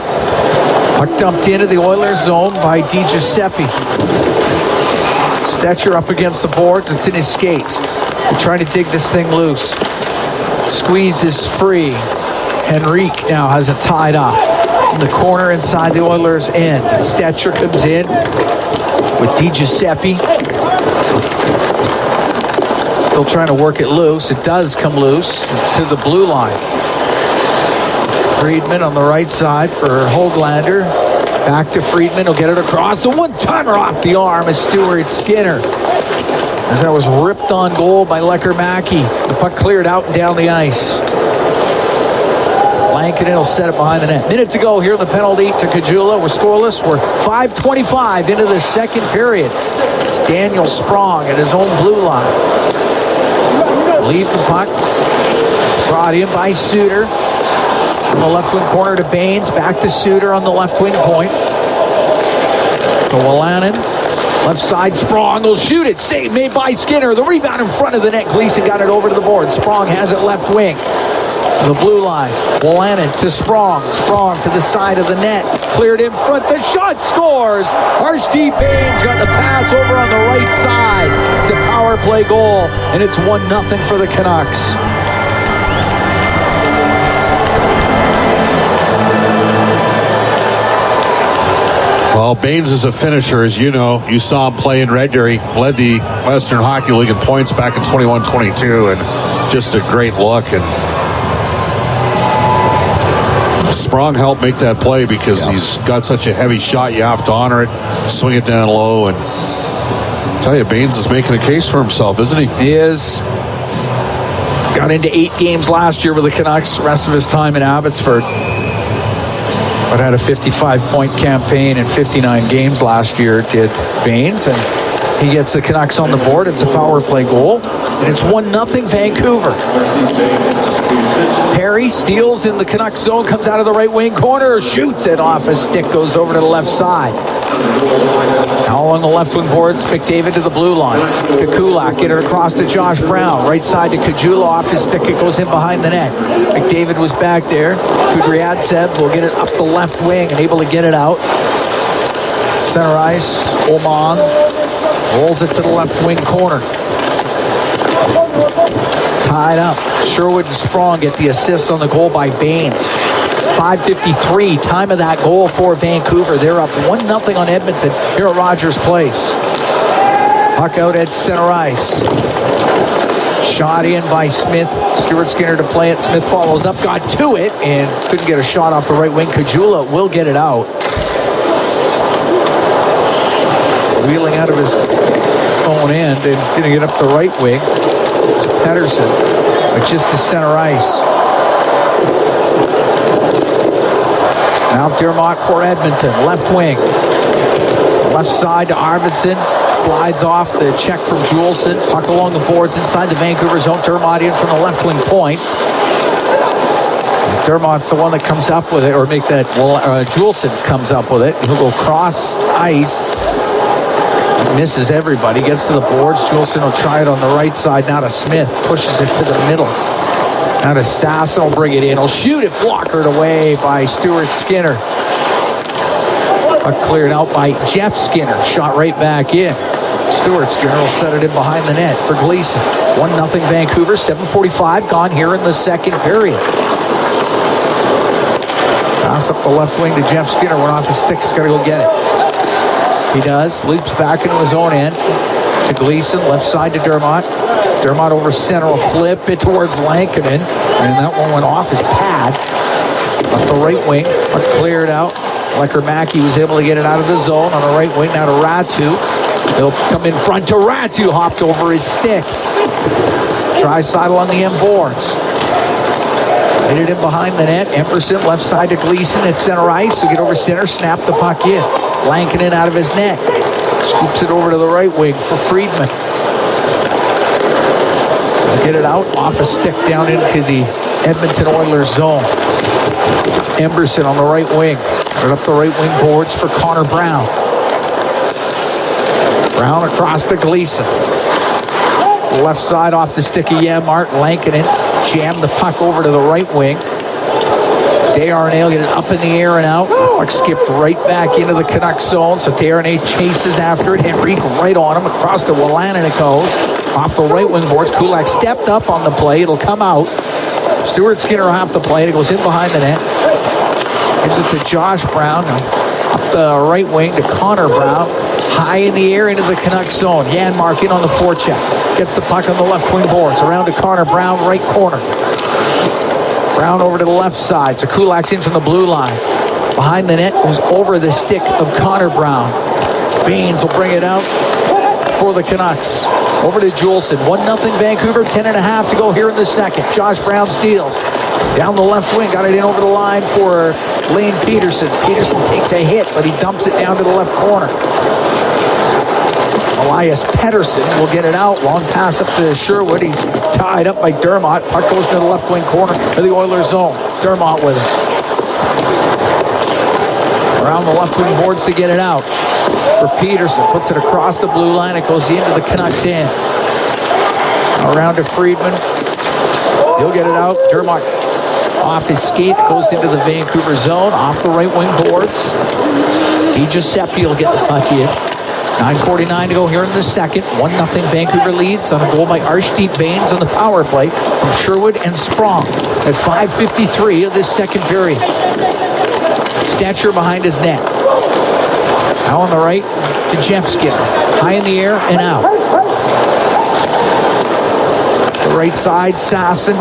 Puck dumped into the Oilers zone by DiGiuseppe. Stetcher up against the boards. It's in his skates. They're trying to dig this thing loose. Squeeze is free. Henrique now has it tied up in the corner inside the Oilers' end. Stetcher comes in with DiGiuseppe. Still trying to work it loose. It does come loose. It's to the blue line. Friedman on the right side for Höglander. Back to Friedman. He'll get it across. A one-timer off the arm is Stuart Skinner. As that was ripped on goal by Lecker Mackey. The puck cleared out and down the ice. Lankinen will set it behind the net. Minute to go here in the penalty to Kajula. We're scoreless. We're 5:25 into the second period. It's Daniel Sprong at his own blue line. Lead the puck. It's brought in by Suter. From the left wing corner to Baines. Back to Suter on the left wing point. To Wolanin. Left side, Sprong will shoot it. Save made by Skinner. The rebound in front of the net. Gleason got it over to the board. Sprong has it left wing. The blue line. Wolanin to Sprong. Sprong to the side of the net. Cleared in front. The shot scores. Archie Baines got the pass over on the right side. It's a power play goal. And it's 1-0 for the Canucks. Well, Baines is a finisher, as you know. You saw him play in Red Deer. He led the Western Hockey League in points back in 21-22, and just a great look. And Sprong helped make that play because he's got such a heavy shot. You have to honor it, swing it down low, and I tell you, Baines is making a case for himself, isn't he? He is. Got into 8 games last year with the Canucks. Rest of his time in Abbotsford. But had a 55-point campaign in 59 games last year, did Baines, and he gets the Canucks on the board. It's a power play goal, and it's 1-0 Vancouver. Perry steals in the Canucks zone, comes out of the right wing corner, shoots it off his stick, goes over to the left side. Now along the left wing boards, McDavid to the blue line. Kukulak, get it across to Josh Brown. Right side to Kajula, off his stick, it goes in behind the net. McDavid was back there. Kudryavtsev will get it up the left wing and able to get it out. Center ice, Oman rolls it to the left wing corner. It's tied up. Sherwood and Sprong get the assist on the goal by Baines. 5:53, time of that goal for Vancouver. They're up 1-0 on Edmonton here at Rogers Place. Puck out at center ice. Shot in by Smith. Stuart Skinner to play it. Smith follows up, got to it, and couldn't get a shot off the right wing. Kajula will get it out. Wheeling out of his own end and getting it up the right wing. Pettersson, but just to center ice. Now Dermott for Edmonton, left wing. Left side to Arvidsson, slides off the check from Juleson. Puck along the boards inside the Vancouver zone. Dermott in from the left wing point. Dermott's the one that comes up with it, or make that, Juleson comes up with it. He'll go cross ice. Misses everybody, gets to the boards. Juleson will try it on the right side. Now to Smith, pushes it to the middle. Now to Sasson will bring it in. He'll shoot it, blockered away by Stuart Skinner. Cleared out by Jeff Skinner. Shot right back in. Stuart Skinner will set it in behind the net for Gleason. 1-0 Vancouver, 7:45 gone here in the second period. Pass up the left wing to Jeff Skinner. Went off his stick. He's got to go get it. He does. Leaps back into his own end to Gleason. Left side to Dermott. Dermott over center will flip it towards Lankinen. And that one went off his pad. Up the right wing. But cleared out. Lecker-Mackey was able to get it out of the zone on the right wing. Now to Ratu. He'll come in front to Ratu. Hopped over his stick. Tri-sidle on the end boards. Hit it in behind the net. Emerson left side to Gleason at center ice. So get over center. Snap the puck in. Lankinen out of his net. Scoops it over to the right wing for Friedman. Get it out off a stick down into the Edmonton Oilers zone. Emerson on the right wing. Right up the right wing boards for Connor Brown. Brown across to Gleason. Left side off the stick of Mark Lankinen. Jammed the puck over to the right wing. Desharnais get it up in the air and out. Puck skipped right back into the Canucks zone. So Desharnais chases after it. Henrique right on him. Across to Wolanin it goes. Off the right wing boards. Kulak stepped up on the play. It'll come out. Stuart Skinner will have to play it. It goes in behind the net. Gives it to Josh Brown. Up the right wing to Connor Brown. High in the air into the Canucks zone. Janmark in on the forecheck. Gets the puck on the left wing boards. Around to Connor Brown, right corner. Brown over to the left side. So Kulak's in from the blue line. Behind the net goes over the stick of Connor Brown. Baines will bring it out for the Canucks. Over to Juleson. 1-0 Vancouver. 10.5 to go here in the second. Josh Brown steals. Down the left wing, got it in over the line for Lane Peterson. Peterson takes a hit, but he dumps it down to the left corner. Elias Pettersson will get it out. Long pass up to Sherwood. He's tied up by Dermott. Puck goes to the left wing corner of the Oilers zone. Dermott with it. Around the left wing boards to get it out. For Peterson. Puts it across the blue line. It goes into the Canucks end. Around to Friedman. He'll get it out. Dermott off his skate. Goes into the Vancouver zone. Off the right wing boards. Sep.30 will get the puck in. 9:49 to go here in the second. 1-0 Vancouver leads on a goal by Arshdeep Bains on the power play from Sherwood and Sprong at 5:53 of this second period. Stetcher behind his net. Now on the right to Jeff Skinner. High in the air and out. The right side, Sasson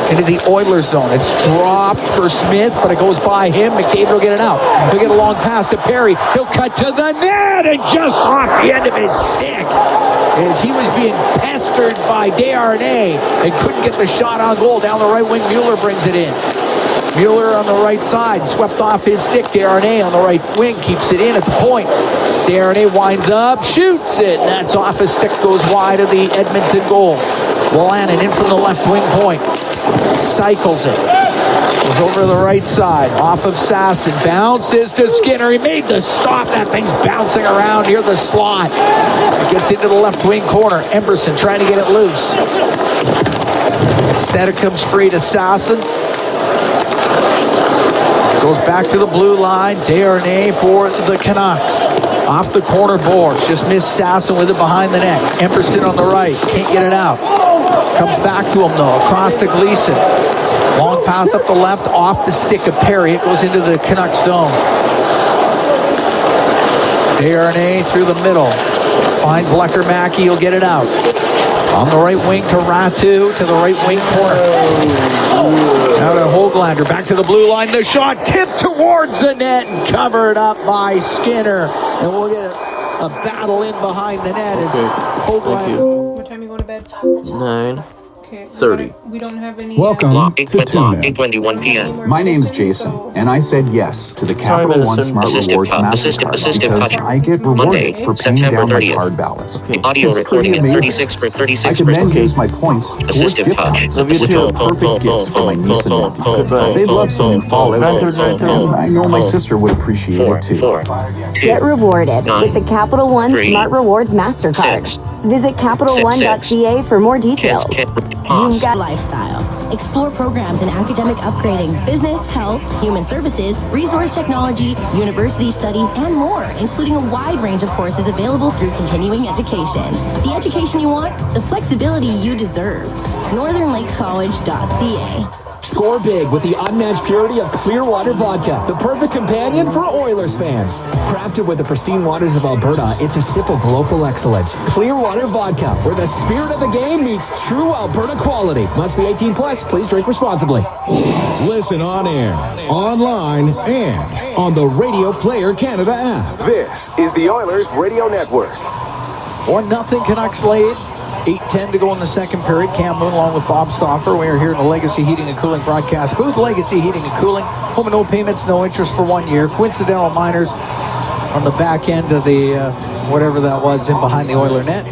into the Oilers zone. It's dropped for Smith, but it goes by him. McDavid will get it out. He'll get a long pass to Perry. He'll cut to the net and just off the end of his stick as he was being pestered by Desharnais and couldn't get the shot on goal. Down the right wing, Mueller brings it in. Mueller on the right side, swept off his stick. Desharnais on the right wing, keeps it in at the point. Desharnais winds up, shoots it, and that's off his stick, goes wide of the Edmonton goal. Wolanin in from the left wing point. Cycles it. Goes over to the right side. Off of Sasson. Bounces to Skinner. He made the stop. That thing's bouncing around near the slot. It gets into the left wing corner. Emberson trying to get it loose. Instead it comes free to Sasson. Goes back to the blue line. Desharnais for the Canucks. Off the corner boards. Just missed Sasson with it behind the net. Emberson on the right. Can't get it out. Comes back to him though. Across to Gleason. Long pass up the left. Off the stick of Perry. It goes into the Canucks zone. Desharnais through the middle. Finds Lecker-Mackey. He'll get it out. On the right wing to Ratu. To the right wing corner. Now to Hoglander. Back to the blue line. The shot tipped towards the net and covered up by Skinner. And we'll get a battle in behind the net as Hoglander. What time you going to bed? 9:30. We don't have any. Welcome to Tune In. 8:21 p.m. My name's Jason, and I said yes to the Capital One Smart Rewards MasterCard because I get rewarded for paying down my card balance. Audio It's pretty recording amazing. 36 for 36. I can then use my points towards gift cards, which are perfect gifts for my niece and nephew. They love some new fall outfits, and I know my sister would appreciate it too. Get rewarded with the Capital One Smart Rewards MasterCard. Visit CapitalOne.ca for more details. You've got lifestyle. Explore programs in academic upgrading, business, health, human services, resource technology, university studies, and more, including a wide range of courses available through continuing education. The education you want, the flexibility you deserve. NorthernLakesCollege.ca. Score big with the unmatched purity of Clearwater Vodka, the perfect companion for Oilers fans. Crafted with the pristine waters of Alberta, it's a sip of local excellence. Clearwater Vodka, where the spirit of the game meets true Alberta quality. Must be 18 plus. Please drink responsibly. Listen on air, online, and on the Radio Player Canada app. This is the Oilers Radio Network. 1-0 Canucks lead. 8:10 to go in the second period. Cam Moon along with Bob Stauffer. We are here in the Legacy Heating and Cooling broadcast booth. Legacy Heating and Cooling. Home and no payments, no interest for 1 year. Coincidental minors on the back end of the whatever that was in behind the Oiler net.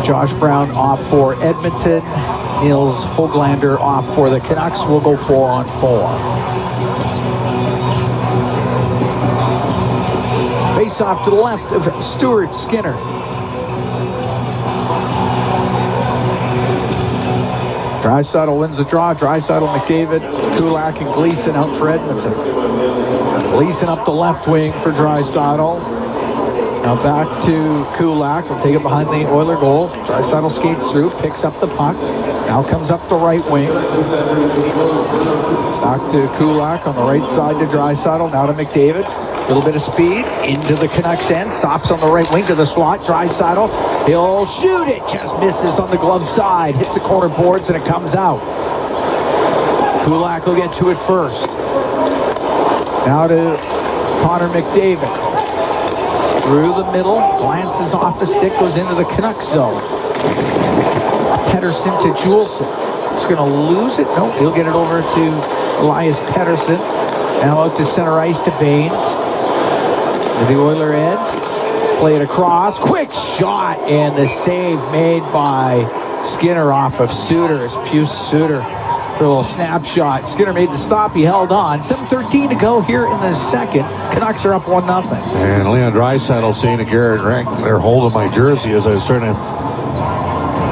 Josh Brown off for Edmonton. Niels Hoglander off for the Canucks. We'll go 4-on-4. Face off to the left of Stuart Skinner. Draisaitl wins the draw. Draisaitl, McDavid, Kulak, and Gleason out for Edmonton. Gleason up the left wing for Draisaitl. Now back to Kulak. Will take it behind the Oiler goal. Draisaitl skates through, picks up the puck. Now comes up the right wing. Back to Kulak on the right side to Draisaitl. Now to McDavid. A little bit of speed into the Canucks end. Stops on the right wing to the slot. Draisaitl. He'll shoot it. Just misses on the glove side. Hits the corner boards and it comes out. Kulak will get to it first. Now to Connor McDavid. Through the middle. Glances off the stick. Goes into the Canucks zone. Pettersson to Juleson. Canucks going to lose it. Nope, he'll get it over to Elias Pettersson. Now out to center ice to Baines. To the Oiler end. Play it across. Quick shot. And the save made by Skinner off of Suter. It's Pius Suter for a little snapshot. Skinner made the stop. He held on. 7:13 to go here in the second. Canucks are up 1-0. And Leon Draisaitl saying to Garrett Rank, they're holding my jersey as I was trying to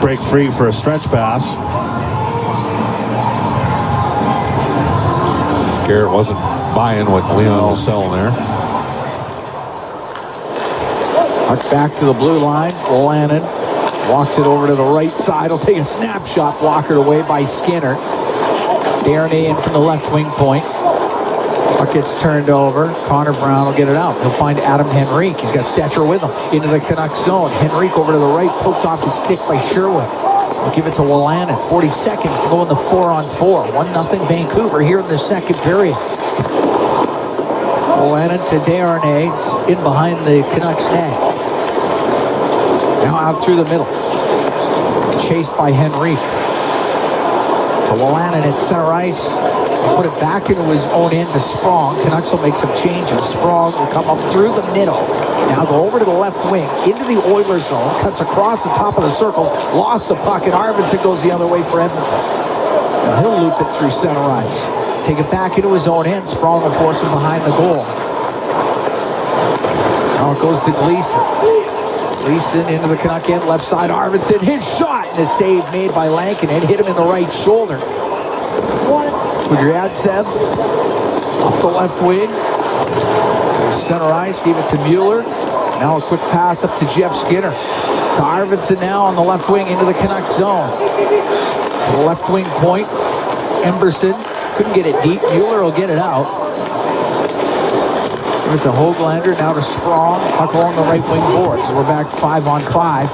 break free for a stretch pass. Garrett wasn't buying what Leon was selling there. Puck back to the blue line. Lannon walks it over to the right side. He'll take a snapshot. Blockered away by Skinner. Darnay in from the left wing point. Puck gets turned over. Connor Brown will get it out. He'll find Adam Henrique. He's got Stetcher with him. Into the Canucks zone. Henrique over to the right. Poked off his stick by Sherwood. We'll give it to Wolanin. 40 seconds to go in the 4-on-4. 1-0 Vancouver here in the second period. Wolanin to Darnay. In behind the Canucks net. Now out through the middle. Chased by Henrique. To Wolanin at center ice. Put it back into his own end to Sprong. Canucks will make some changes. Sprong will come up through the middle. Now go over to the left wing. Into the Oilers zone. Cuts across the top of the circles. Lost the puck. And Arvidsson goes the other way for Edmonton. Now he'll loop it through center ice. Take it back into his own end. Sprong will force him behind the goal. Now it goes to Gleason. Gleason into the Canuck end, left side, Arvidsson, his shot, and a save made by Lankinen, hit him in the right shoulder. Kudryavtsev, off the left wing, center ice, gave it to Mueller. Now a quick pass up to Jeff Skinner. To Arvidsson now on the left wing into the Canucks zone. To the left wing point, Emberson, couldn't get it deep, Mueller will get it out. Give it to Höglander, now to Sprong, puck along the right wing board. So we're back 5-on-5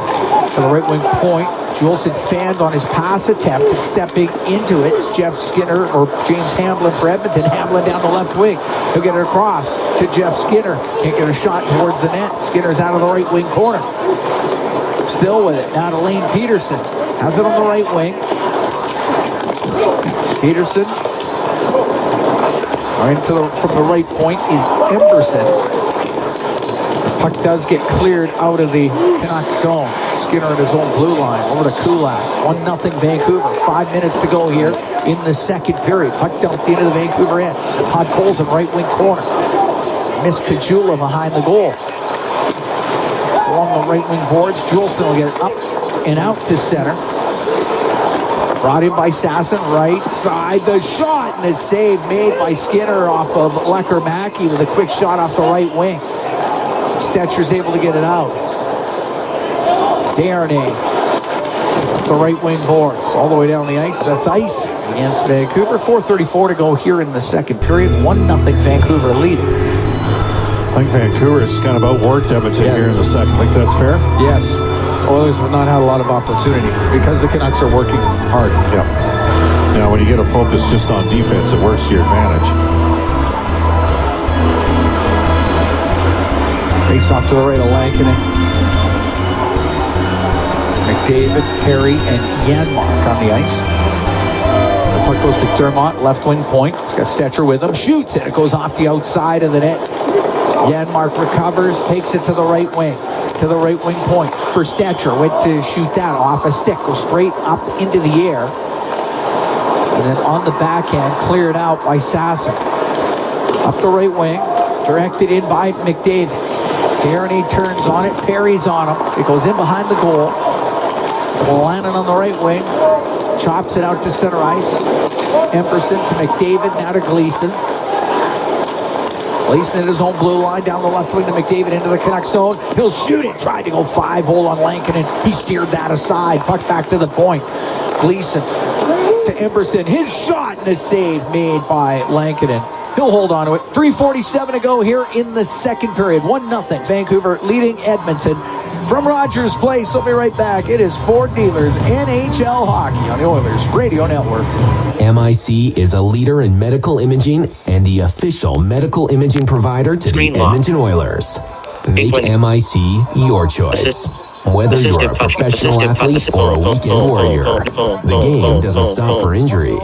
to the right wing point. Juleson fanned on his pass attempt and stepping into it. It's Jeff Skinner or James Hamblin for Edmonton. Hamblin down the left wing. He'll get it across to Jeff Skinner. Can't get a shot towards the net. Skinner's out of the right wing corner. Still with it. Now to Lane Peterson. Has it on the right wing. Peterson. Right from the right point is Emberson. The puck does get cleared out of the Canucks zone. Skinner at his own blue line. Over to Kulak. 1-0 Vancouver. 5 minutes to go here in the second period. Puck dumped into the Vancouver end. Todd Colson, right wing corner. Miss Kajula behind the goal. Along the right wing boards, Juleson will get it up and out to center. Brought in by Sasson, right side, the shot, and a save made by Skinner off of Lecker-Mackey with a quick shot off the right wing. Stetcher's able to get it out. Darnay, the right wing boards, all the way down the ice. That's ice against Vancouver. 4:34 to go here in the second period. 1-0 Vancouver leading. I think Vancouver's kind of outworked Edmonton here in the second. I think that's fair? Yes. Oilers have not had a lot of opportunity because the Canucks are working hard. Yeah. Now, when you get a focus just on defense, it works to your advantage. Face off to the right of Lankinen. McDavid, Perry, and Janmark on the ice. The puck goes to Dermott, left wing point. He's got Stetcher with him. Shoots it. It goes off the outside of the net. Janmark recovers, takes it to the right wing. To the right wing point for Stetcher. Went to shoot that off a stick. Goes straight up into the air. And then on the backhand, cleared out by Sasson. Up the right wing. Directed in by McDavid. Darnay turns on it. Perry's on him. It goes in behind the goal. Wolanin on the right wing. Chops it out to center ice. Emberson to McDavid. Now to Gleason. Gleason in his own blue line, down the left wing to McDavid into the Canucks zone. He'll shoot it. Tried to go 5-hole on Lankinen. He steered that aside. Puck back to the point. Gleason to Emberson. His shot and a save made by Lankinen. He'll hold on to it. 3:47 to go here in the second period. 1-0 Vancouver leading Edmonton. From Rogers Place, we'll be right back. It is Ford Dealers NHL Hockey on the Oilers Radio Network. MIC is a leader in medical imaging and the official medical imaging provider to the Edmonton Oilers. Make MIC your choice. Whether you're a professional athlete or a weekend warrior, the game doesn't stop for injury.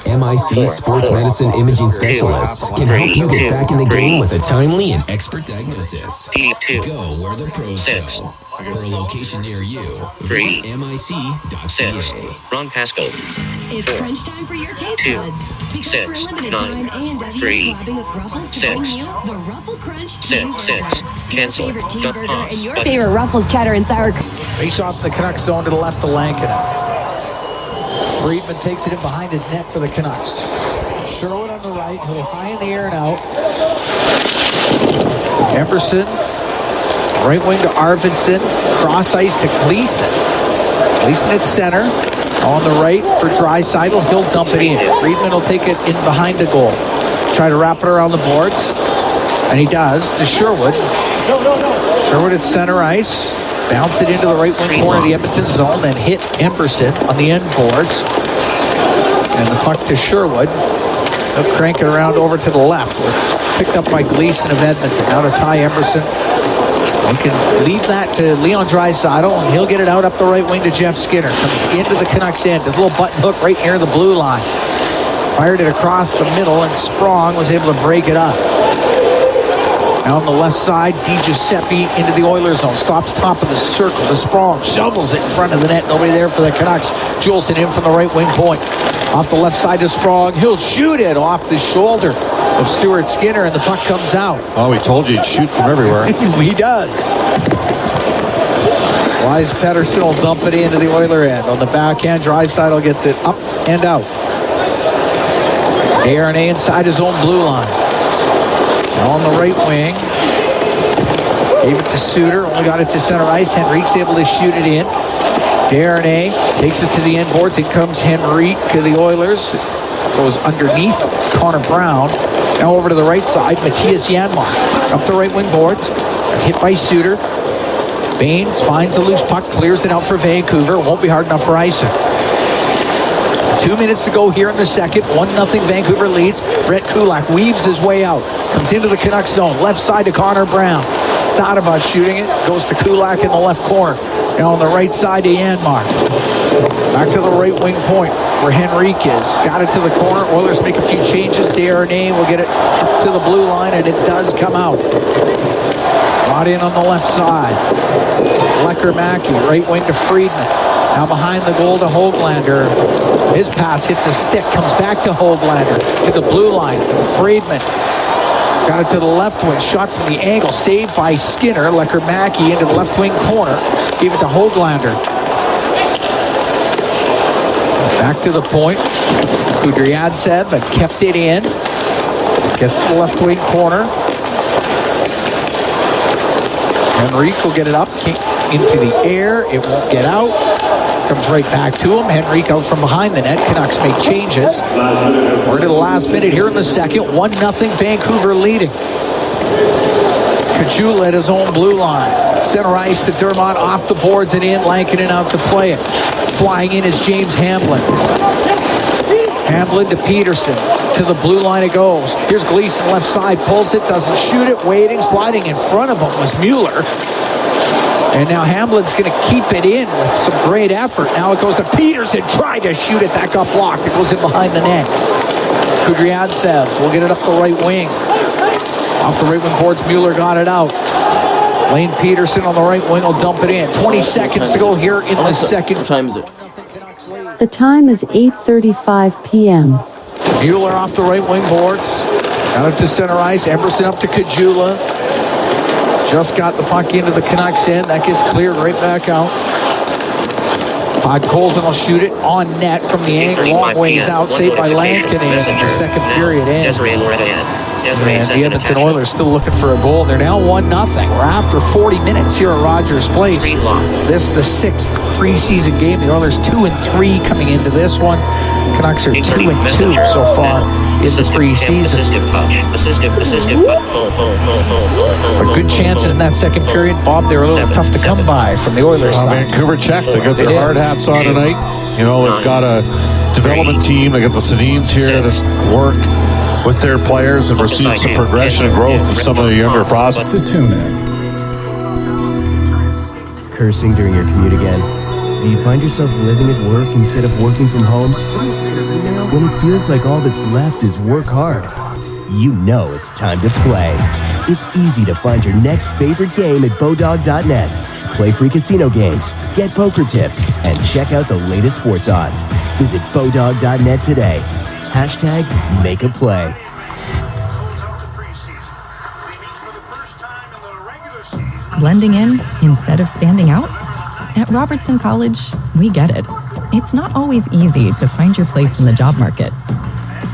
MIC Sports Medicine Imaging Specialists can help you get back in the game with a timely and expert diagnosis. Go where the pros go. For a location near you, visit mic.ca. Wrong passcode. It's crunch time for your taste 2, buds. Because 6, for a limited 9, time, A&W 3, is collabing with Ruffles to 6, bring you the Ruffle Crunch Team 6, Burger. cancel, Your favorite team dot burger pause, and your button. favorite Ruffles cheddar and sour cream. Face off in the Canucks zone to the left of Lankinen. Friedman takes it in behind his net for the Canucks. Sherwood on the right, he'll high in the air and out. Emerson, right wing to Arvidsson, cross ice to Gleason. Gleason at center, on the right for Draisaitl, he'll dump it in. Friedman will take it in behind the goal. Try to wrap it around the boards, and he does, to Sherwood. Sherwood at center ice, bounce it into the right wing corner of the Edmonton zone, then hit Emerson on the end boards. And the puck to Sherwood. He'll crank it around over to the left. It's picked up by Gleason of Edmonton. Now to Ty Emerson. He can leave that to Leon Draisaitl, and he'll get it out up the right wing to Jeff Skinner. Comes into the Canucks end. His little button hook right near the blue line. Fired it across the middle, and Sprong was able to break it up. Now on the left side, Giuseppe into the Oilers zone. Stops top of the circle. The Sprong shovels it in front of the net. Nobody there for the Canucks. Juleson in from the right wing point. Off the left side to Sprong. He'll shoot it off the shoulder of Stuart Skinner, and the puck comes out. Oh, we told you he'd shoot from everywhere. He does. Wise Pettersson will dump it into the Oiler end. On the backhand, Draisaitl gets it up and out. Darnay inside his own blue line. Now on the right wing. Gave it to Suter. Only got it to center ice. Henrique's able to shoot it in. Darnay takes it to the end boards. It comes Henrique to the Oilers. Goes underneath Connor Brown. Now over to the right side. Matthias Janmark up the right wing boards. Hit by Suter. Baines finds a loose puck. Clears it out for Vancouver. Won't be hard enough for Isaac. 2 minutes to go here in the second. 1-0 Vancouver leads. Brett Kulak weaves his way out. Comes into the Canucks zone. Left side to Connor Brown. Thought about shooting it. Goes to Kulak in the left corner. Now on the right side to Janmark. Back to the right wing point where Henrique is. Got it to the corner. Oilers make a few changes. Darnay will get it up to the blue line, and it does come out. Brought in on the left side. Lecker-Mackey, right wing to Friedman. Now behind the goal to Höglander. His pass hits a stick, comes back to Höglander. To the blue line. Friedman got it to the left wing. Shot from the angle. Saved by Skinner. Lecker-Mackey into the left wing corner. Gave it to Höglander. Back to the point. Kudryavtsev had kept it in. Gets the left wing corner. Henrique will get it up into the air. It won't get out. Comes right back to him. Henrique out from behind the net. Canucks make changes. We're to the last minute here in the second. 1-0 Vancouver leading. Caggiula at his own blue line. Center ice to Dermott off the boards and in. Lankinen out to play it. Flying in is James Hamblin. Hamblin to Peterson. To the blue line it goes. Here's Gleason left side. Pulls it. Doesn't shoot it. Waiting. Sliding in front of him was Mueller. And now Hamblin's going to keep it in with some great effort. Now it goes to Peterson. Tried to shoot it. That got blocked. It goes in behind the net. Kudryavtsev will get it up the right wing. Off the right wing boards, Mueller got it out. Lane Peterson on the right wing will dump it in. 20 seconds to go here in the second. What time is it? The time is 8:35 p.m. Mueller off the right wing boards. Got it to center ice. Emerson up to Caggiula. Just got the puck into the Canucks end. That gets cleared right back out. Podkolzin will shoot it on net from the angle. Long ways out. Saved by Lankinen in the second period ends. And the Edmonton Oilers still looking for a goal. They're now 1-0. We're after 40 minutes here at Rogers Place. This is the 6th preseason game. The Oilers 2-3 coming into this one. Canucks are 2-2 so far in the preseason. But good chances in that second period. Bob, they were a little tough to come by from the Oilers side. Vancouver checked. They got their hard hats on tonight. You know, they've got a development team. They got the Sedins here that work with their players, and we're seeing some progression and growth with some of the younger prospects. cursing during your commute again? Do you find yourself living at work instead of working from home? When it feels like all that's left is work hard, you know it's time to play. It's easy to find your next favorite game at Bodog.net. Play free casino games, get poker tips, and check out the latest sports odds. Visit Bodog.net today. Hashtag make a play. Blending in instead of standing out? At Robertson College, we get it. It's not always easy to find your place in the job market.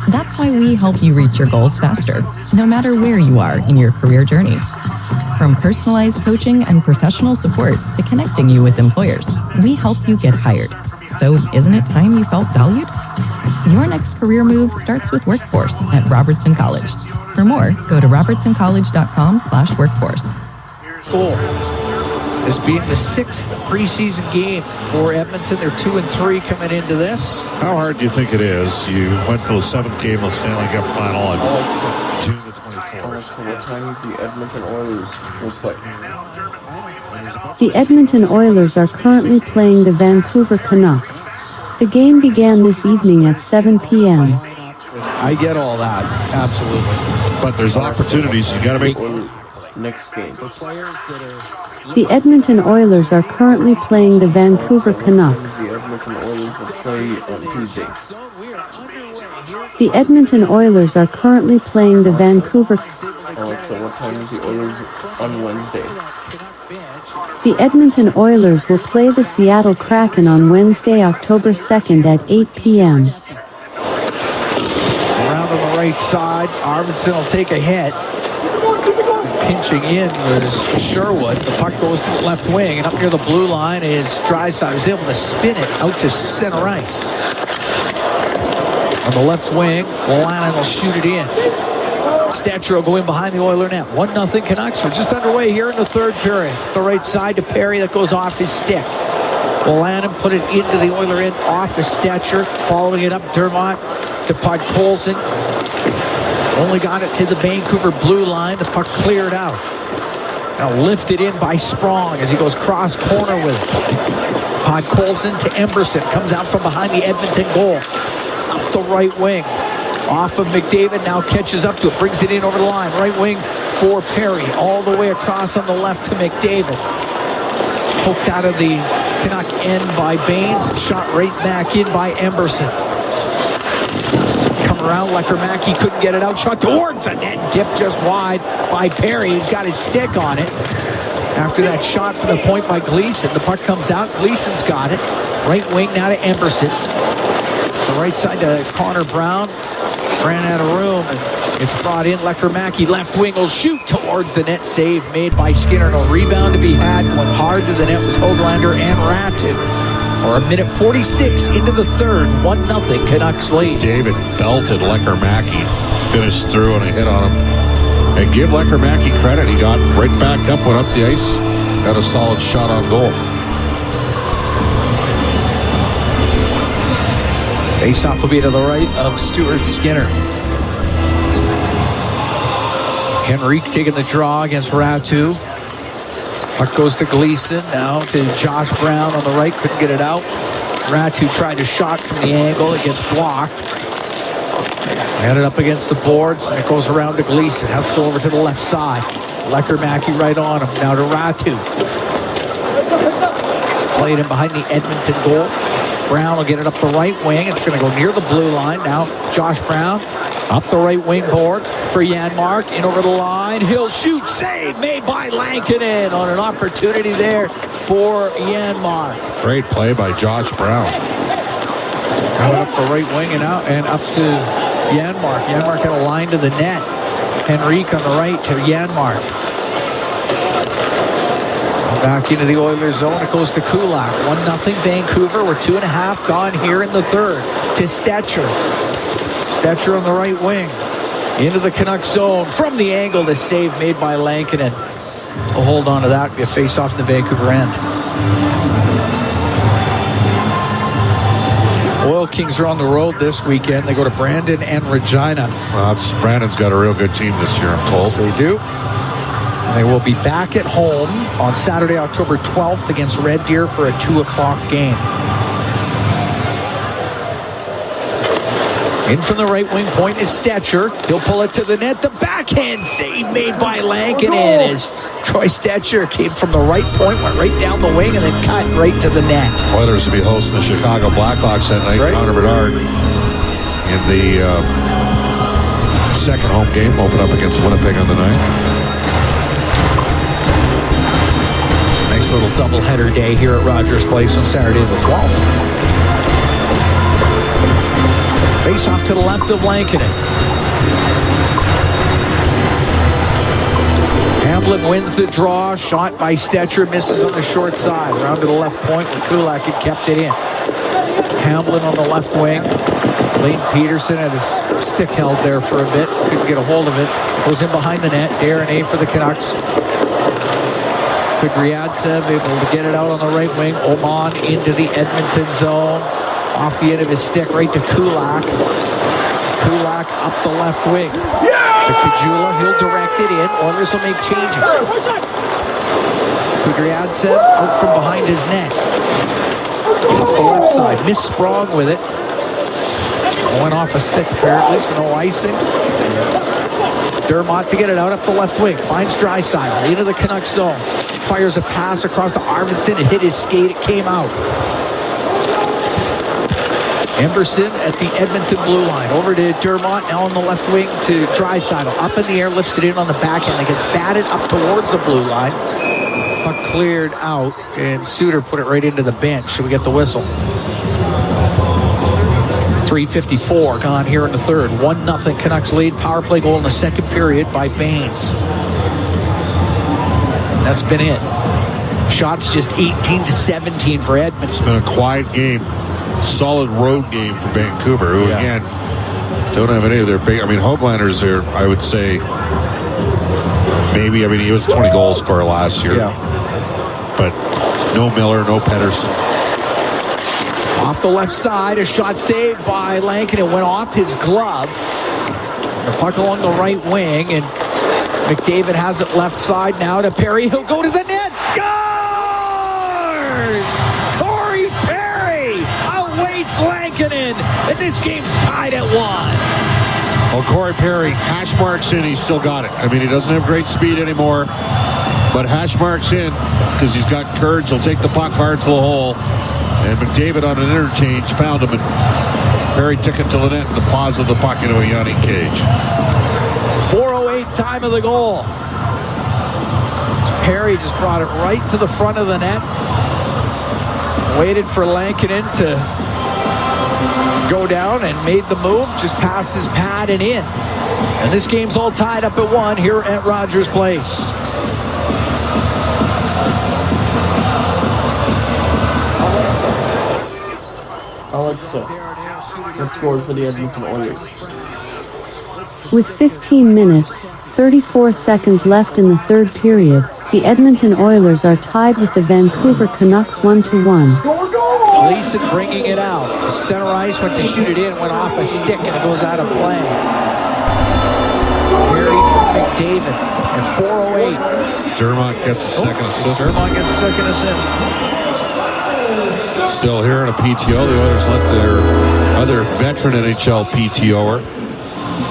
That's why we help you reach your goals faster, no matter where you are in your career journey. From personalized coaching and professional support to connecting you with employers, we help you get hired. So isn't it time you felt valued? Your next career move starts with Workforce at Robertson College. For more, go to robertsoncollege.com/workforce. Goal. This being the 6th preseason game for Edmonton. They're 2-3 coming into this. How hard do you think it is? You went to the 7th game of the Stanley Cup final on June the 24th. What time is the Edmonton Oilers will play? The Edmonton Oilers are currently playing the Vancouver Canucks. The game began this evening at 7 p.m. I get all that, absolutely. But there's opportunities. You got to make next game. The Edmonton Oilers are currently playing the Vancouver Canucks. The Edmonton Oilers will play on Tuesday. The Edmonton Oilers are currently playing the Vancouver. Alexa, what time is the Oilers on Wednesday? The Edmonton Oilers will play the Seattle Kraken on Wednesday, October 2nd at 8 p.m. Around on the right side, Arvidsson will take a hit. Pinching in was Sherwood. The puck goes to the left wing, and up near the blue line is Draisaitl, who's able to spin it out to center ice. On the left wing, Wolanin will shoot it in. Stetcher will go in behind the Oiler net. 1-0 Canucks. We're just underway here in the third period. The right side to Perry, that goes off his stick. Wolanin put it into the Oiler end off his Stetcher. Following it up, Dermott to Podkolzin. Only got it to the Vancouver blue line. The puck cleared out. Now lifted in by Sprong as he goes cross corner with it. Podkolzin to Emberson. Comes out from behind the Edmonton goal. Up the right wing. Off of McDavid, now catches up to it. Brings it in over the line. Right wing for Perry. All the way across on the left to McDavid. Poked out of the Canuck end by Baines. Shot right back in by Emberson. Come around, Lecker-Mackey couldn't get it out. Shot towards the net. Tipped just wide by Perry. He's got his stick on it. After that shot from the point by Gleason, the puck comes out. Gleason's got it. Right wing now to Emberson. The right side to Connor Brown. Ran out of room, and it's brought in. Lecker-Mackey, left wing, will shoot towards the net. Save made by Skinner. No rebound to be had. Went hard to the net was Höglander and Ratu. Or a minute 46 into the third. 1-0 Canucks lead. David belted Lecker-Mackey. Finished through and a hit on him. And give Lecker-Mackey credit. He got right back up, went up the ice. Got a solid shot on goal. Face-off will be to the right of Stuart Skinner. Henrique taking the draw against Ratu. Puck goes to Gleason. Now to Josh Brown on the right. Couldn't get it out. Ratu tried a shot from the angle. It gets blocked. Had it up against the boards. And it goes around to Gleason. Has to go over to the left side. Lecker-Mackey right on him. Now to Ratu. Played him behind the Edmonton goal. Brown will get it up the right wing. It's going to go near the blue line. Now Josh Brown up the right wing boards for Janmark. In over the line. He'll shoot. Save made by Lankinen on an opportunity there for Janmark. Great play by Josh Brown. Coming up the right wing and out and up to Janmark. Janmark had a line to the net. Henrique on the right to Janmark. Back into the Oilers zone. It goes to Kulak. 1-0 Vancouver. We're 2.5 gone here in the third. To Stetcher. Stetcher on the right wing. Into the Canucks zone. From the angle, the save made by Lankinen. We'll hold on to that. Be a face-off in the Vancouver end. Oil Kings are on the road this weekend. They go to Brandon and Regina. Brandon's got a real good team this year, I'm told. Yes, they do. They will be back at home on Saturday, October 12th against Red Deer for a 2 o'clock game. In from the right wing point is Stetcher. He'll pull it to the net. The backhand save made by Lankinen as Troy Stetcher came from the right point, went right down the wing, and then cut right to the net. Oilers will be hosting the Chicago Blackhawks that night. Right. Connor Bedard in the second home game, open up against Winnipeg on the 9th. Nice little doubleheader day here at Rogers Place on Saturday the 12th. Face off to the left of Lankinen. Hamblin wins the draw. Shot by Stetcher, misses on the short side. Around to the left point where Kulak had kept it in. Hamblin on the left wing. Lane Peterson had his stick held there for a bit. Couldn't get a hold of it. Goes in behind the net. Darren A for the Canucks. Kudryavtsev able to get it out on the right wing. Oman into the Edmonton zone. Off the end of his stick, right to Kulak. Kulak up the left wing. To Kajula, he'll direct it in. Oilers will make changes. Kudryavtsev out from behind his net. Off the left side, Miss Sprong with it. Went off a stick apparently, so no icing. Dermott to get it out up the left wing. Finds Draisaitl into the Canucks zone. Fires a pass across to Arvidsson. It hit his skate. It came out. Emberson at the Edmonton blue line. Over to Dermott, now on the left wing to Draisaitl. Up in the air, lifts it in on the backhand. It gets batted up towards the blue line. Puck cleared out, and Suter put it right into the bench. So we get the whistle. 3:54 gone here in the third. 1-0 Canucks lead. Power play goal in the second period by Baines. That's been it. Shots just 18-17 for Edmonton. It's been a quiet game. Solid road game for Vancouver, who again don't have any of their big. I mean, Hoaglander's there. I would say maybe. I mean, he was a 20 goal scorer last year. Yeah. But no Miller, no Pettersson. Off the left side, a shot saved by Lankin. It went off his glove. The puck along the right wing, and McDavid has it left side now to Perry. He'll go to the net. Scores! Corey Perry outweights Lankinen, and this game's tied at 1. Well, Corey Perry, hash marks in, he's still got it. I mean, he doesn't have great speed anymore, but hash marks in because he's got courage. He'll take the puck hard to the hole. And McDavid on an interchange found him, and Perry took it to the net and deposited the puck into a yawning cage. 4:08 time of the goal. Perry just brought it right to the front of the net. Waited for Lankinen to go down and made the move, just past his pad and in. And this game's all tied up at 1 here at Rogers Place. Alexa, what scored for the Edmonton Oilers? With 15 minutes, 34 seconds left in the third period, the Edmonton Oilers are tied with the Vancouver Canucks 1-1. Gleason bringing it out. The center ice went to shoot it in, went off a stick, and it goes out of play. Perry from McDavid at 4:08. Dermott gets a second assist. Dermott gets a second assist. Still here in a PTO. The Oilers let their other veteran NHL PTOer,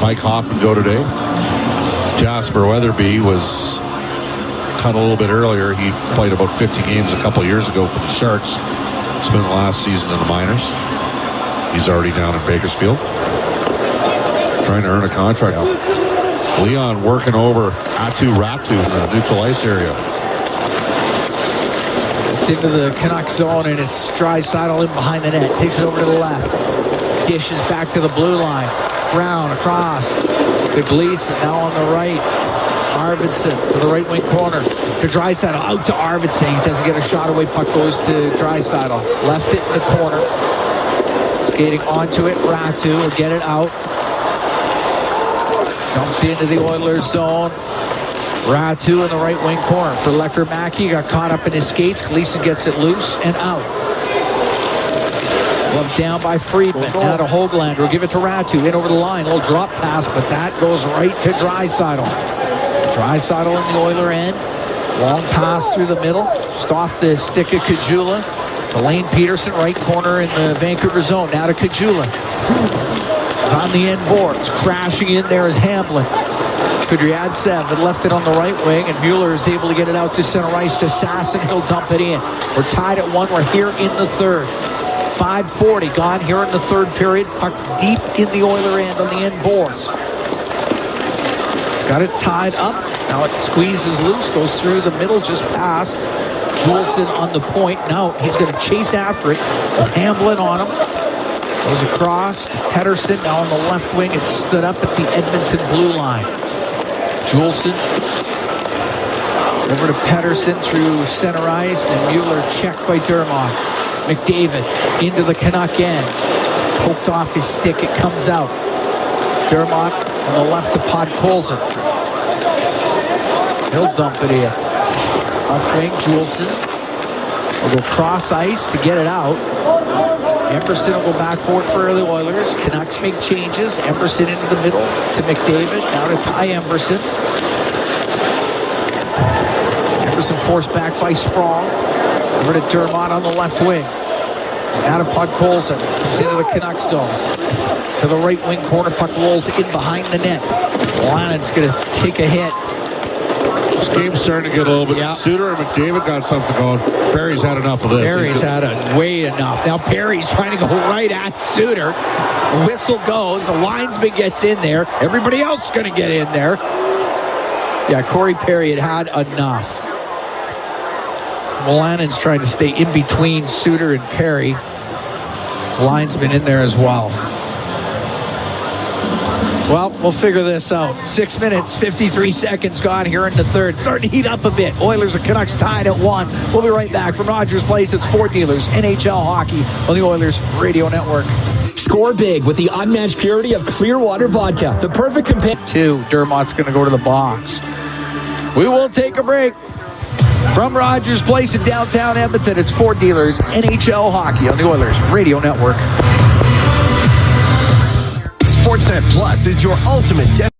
Mike Hoffman, go today. Jasper Weatherby was cut a little bit earlier. He played about 50 games a couple years ago for the Sharks. Spent the last season in the minors. He's already down in Bakersfield, trying to earn a contract. Leon working over Atu Ratu in the neutral ice area. Into the Canucks zone, and it's Draisaitl in behind the net. Takes it over to the left. Dishes back to the blue line. Brown across to Gleason. Now on the right. Arvidsson to the right wing corner. To Draisaitl. Out to Arvidsson. He doesn't get a shot away. Puck goes to Draisaitl. Left it in the corner. Skating onto it. Ratu will get it out. Dumped into the Oilers zone. Ratu in the right wing corner for Lecker-Mackey. Got caught up in his skates. Gleason gets it loose and out. Gloved down by Friedman. Now to Hoaglander. Will give it to Ratu. In over the line. Little drop pass, but that goes right to Draisaitl. Draisaitl in the Oiler end. Long pass through the middle. Just off the stick of Caggiula. To Lane Peterson, right corner in the Vancouver zone. Now to Caggiula. It's on the end boards. Crashing in there is Hamblin. Kudryavtsev had left it on the right wing, and Mueller is able to get it out to center ice to Sasson. He'll dump it in. We're tied at 1. We're here in the third. 5:40 gone here in the third period. Puck deep in the Oiler end on the end boards. Got it tied up. Now it squeezes loose, goes through the middle, just past Juleson on the point. Now he's going to chase after it with Hamblin on him. Goes across to Pettersson. Now on the left wing, it stood up at the Edmonton blue line. Juleson over to Pettersson through center ice, and Mueller checked by Dermott. McDavid into the Canuck end. Poked off his stick, it comes out. Dermott on the left to Podkolzin. He'll dump it in. Left wing, Juleson will go cross ice to get it out. Emberson will go back forward for the Oilers. Canucks make changes. Emberson into the middle to McDavid. Now to Ty Emberson. Emberson forced back by Sprong. Over to Dermott on the left wing. Now to Podkolzin. Comes into the Canucks zone. To the right wing corner. Puck rolls in behind the net. Lannon's going to take a hit. This game's starting to get a little bit. Suter and McDavid got something going. Perry's had enough of this. Perry's had way enough. Now Perry's trying to go right at Suter. The whistle goes. The linesman gets in there. Everybody else is going to get in there. Yeah, Corey Perry had enough. Milannon's trying to stay in between Suter and Perry. Linesman in there as well. Well, we'll figure this out. 6 minutes, 53 seconds gone here in the third. Starting to heat up a bit. Oilers and Canucks tied at 1. We'll be right back from Rogers Place. It's Ford Dealers, NHL Hockey on the Oilers Radio Network. Score big with the unmatched purity of Clearwater Vodka. The perfect companion. 2. Dermott's going to go to the box. We will take a break. From Rogers Place in downtown Edmonton, it's Ford Dealers, NHL Hockey on the Oilers Radio Network. Sportsnet Plus is your ultimate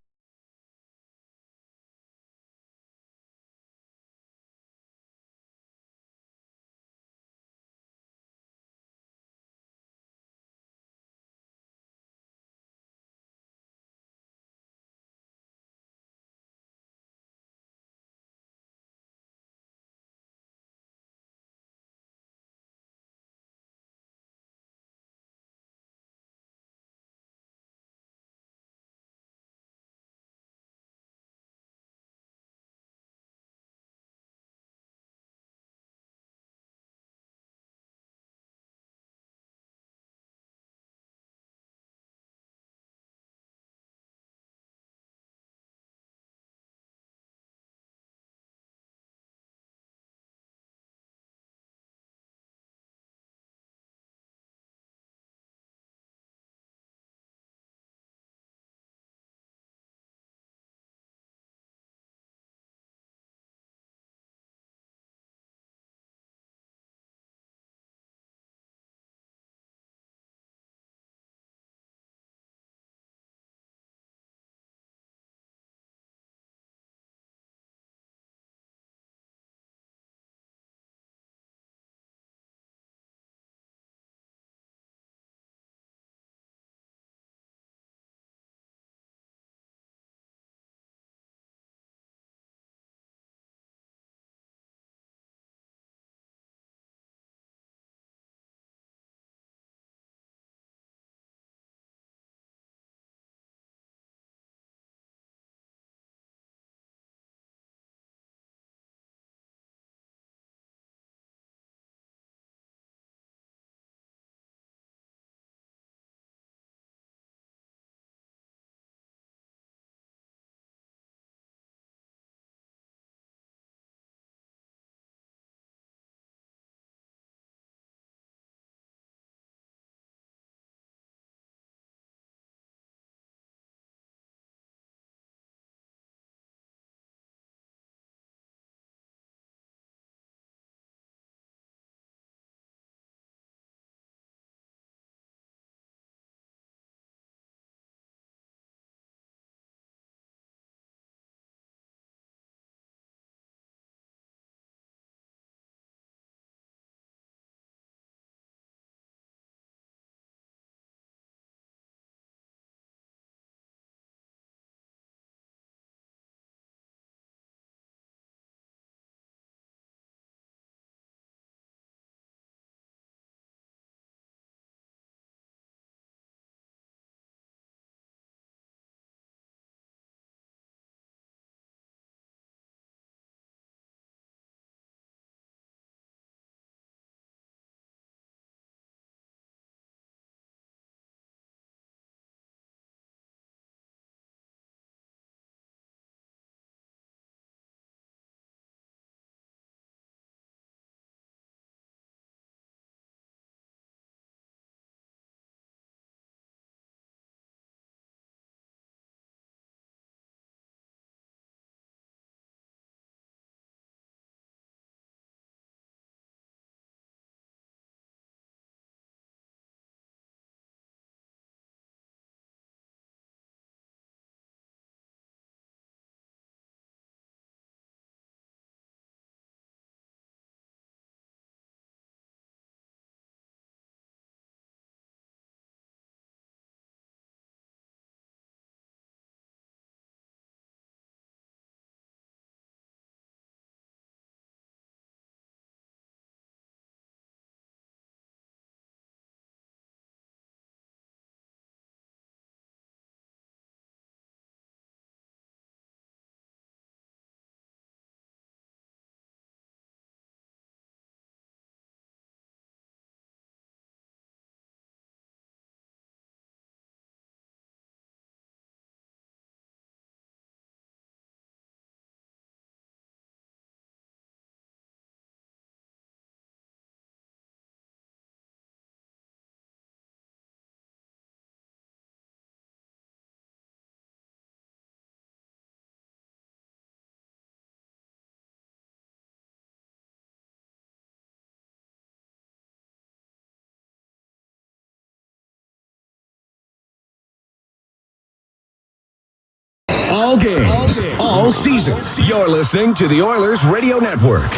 all games, all seasons. You're listening to the Oilers Radio Network.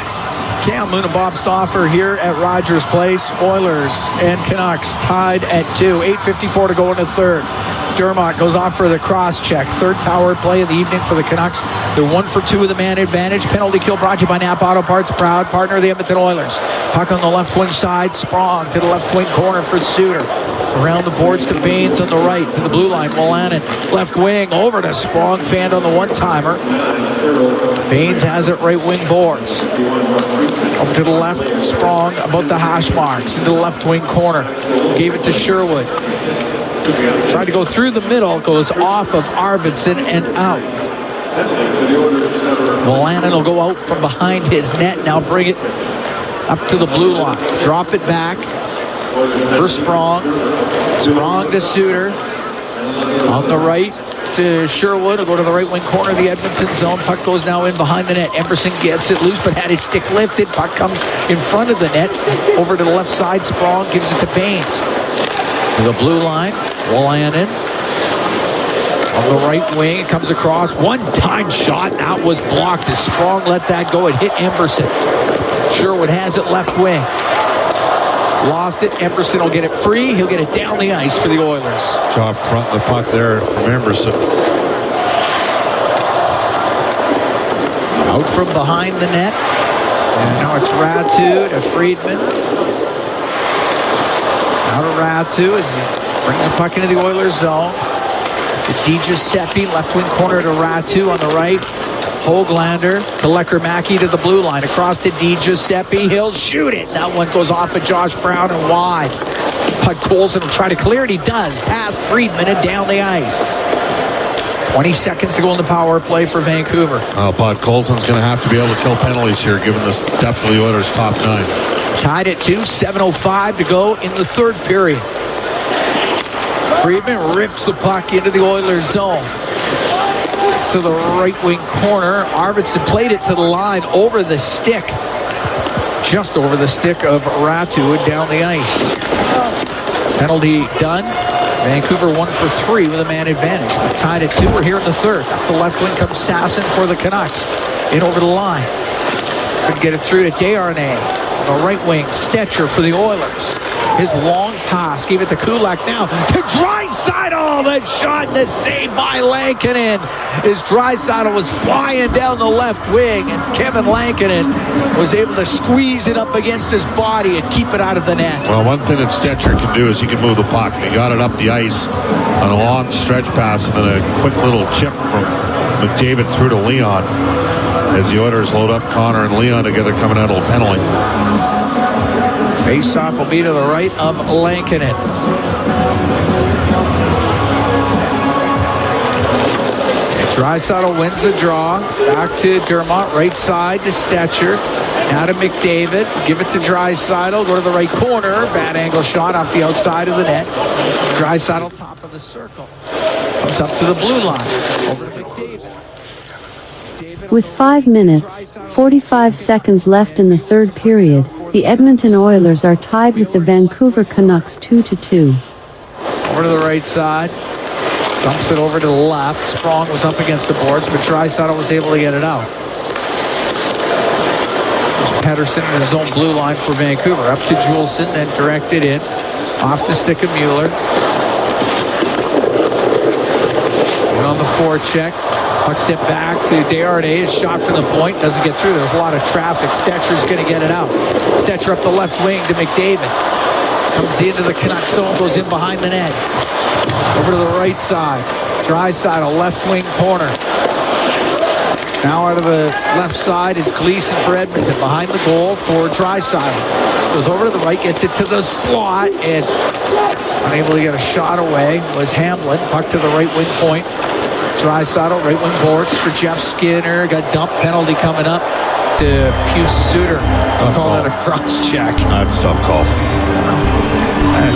Cam Moon and Bob Stauffer here at Rogers Place. Oilers and Canucks tied at 2. 8:54 to go in the third. Dermott goes off for the cross check. Third power play of the evening for the Canucks. They're 1 for 2 with the man advantage. Penalty kill brought to you by Napa Auto Parts, proud partner of the Edmonton Oilers. Puck on the left wing side. Sprong to the left wing corner for Suter. Around the boards to Baines on the right, to the blue line. Wolanin, left wing, over to Sprong, fanned on the one-timer. Baines has it right wing boards. Over to the left, Sprong about the hash marks, into the left wing corner. Gave it to Sherwood. Tried to go through the middle, goes off of Arvidsson and out. Wolanin will go out from behind his net, now bring it up to the blue line. Drop it back. For Sprong. Sprong to Suter. On the right to Sherwood. Will go to the right wing corner of the Edmonton zone. Puck goes now in behind the net. Emberson gets it loose, but had his stick lifted. Puck comes in front of the net. Over to the left side. Sprong gives it to Baines. To the blue line. Wolanin. On the right wing. It comes across. One-time shot. That was blocked as Sprong let that go. It hit Emberson. Sherwood has it left wing. Lost it. Emberson will get it free. He'll get it down the ice for the Oilers. Job front of the puck there from Emberson. Out from behind the net. And now it's Ratu to Friedman. Out of Ratu as he brings the puck into the Oilers zone. To DiGiuseppe, left wing corner to Ratu on the right. Hoglander to Lecker-Mackey to the blue line. Across to DiGiuseppe. He'll shoot it. That one goes off of Josh Brown and wide. Podkolzin will try to clear it. He does. Past Friedman and down the ice. 20 seconds to go in the power play for Vancouver. Podkolzin's going to have to be able to kill penalties here, given the depth of the Oilers' top 9. Tied at 2. 7:05 to go in the third period. Friedman rips the puck into the Oilers zone. To the right wing corner. Arvidsson played it to the line over the stick. Just over the stick of Ratu and down the ice. Penalty done. Vancouver 1 for 3 with a man advantage. Tied at 2. We're here in the third. Up the left wing comes Sasson for the Canucks. In over the line. Could get it through to Desharnais. On the right wing, Stetcher for the Oilers. His long pass, gave it to Kulak now to Draisaitl. That shot and the save by Lankinen. As Draisaitl was flying down the left wing, and Kevin Lankinen was able to squeeze it up against his body and keep it out of the net. Well, one thing that Stetcher can do is he can move the puck. He got it up the ice on a long stretch pass and then a quick little chip from McDavid through to Leon as the Oilers load up Connor and Leon together coming out of a penalty. Face-off will be to the right of Lankinen. Draisaitl wins the draw. Back to Dermott, right side to Stetcher. Now to McDavid. Give it to Draisaitl. Go to the right corner. Bad angle shot off the outside of the net. Draisaitl top of the circle. Comes up to the blue line. Over to McDavid. With 5 minutes, 45 seconds left in the third period, the Edmonton Oilers are tied with the Vancouver Canucks 2-2. Over to the right side. Dumps it over to the left. Sprong was up against the boards, but Draisaitl was able to get it out. There's Pettersson in his own blue line for Vancouver. Up to Juleson, then directed in. Off the stick of Mueller. And on the forecheck. Puck sent back to Desharnais. Shot from the point. Doesn't get through. There's a lot of traffic. Stetcher's going to get it out. Stetcher up the left wing to McDavid. Comes into the Canucks zone. Goes in behind the net. Over to the right side. Draisaitl, left wing corner. Now out of the left side is Gleason for Edmonton. Behind the goal for Draisaitl. Goes over to the right, gets it to the slot, and unable to get a shot away was Hamblin. Puck to the right wing point. Draisaitl, right wing boards for Jeff Skinner. Got dumped, penalty coming up to Pius Suter. I'll call that a cross check. That's a tough call.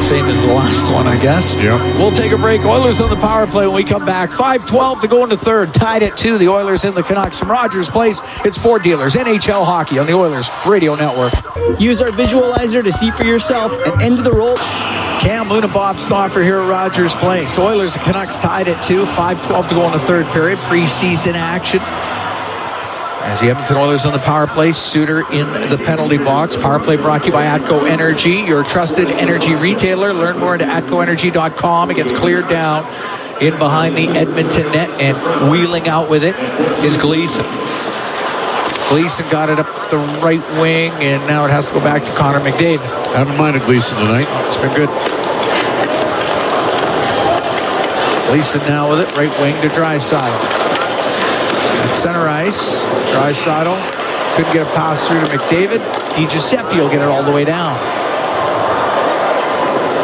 Same as the last one, I guess. Yep. We'll take a break. Oilers on the power play when we come back. 5:12 to go into third. Tied at 2. The Oilers and the Canucks from Rogers Place. It's Ford Dealers. NHL Hockey on the Oilers Radio Network. Use our visualizer to see for yourself and end the roll. Cam Moon and Bob Stauffer here at Rogers Place. Oilers and Canucks tied at 2. 5:12 to go in the third period. Preseason action. As the Edmonton Oilers on the power play, Suter in the penalty box. Power play brought to you by Atco Energy, your trusted energy retailer. Learn more at atcoenergy.com. It gets cleared down in behind the Edmonton net, and wheeling out with it is Gleason. Gleason got it up the right wing, and now it has to go back to Connor McDavid. Haven't minded Gleason tonight. It's been good. Gleason now with it, right wing to Draisaitl. At center ice, Draisaitl couldn't get a pass through to McDavid. DiGiuseppe will get it all the way down.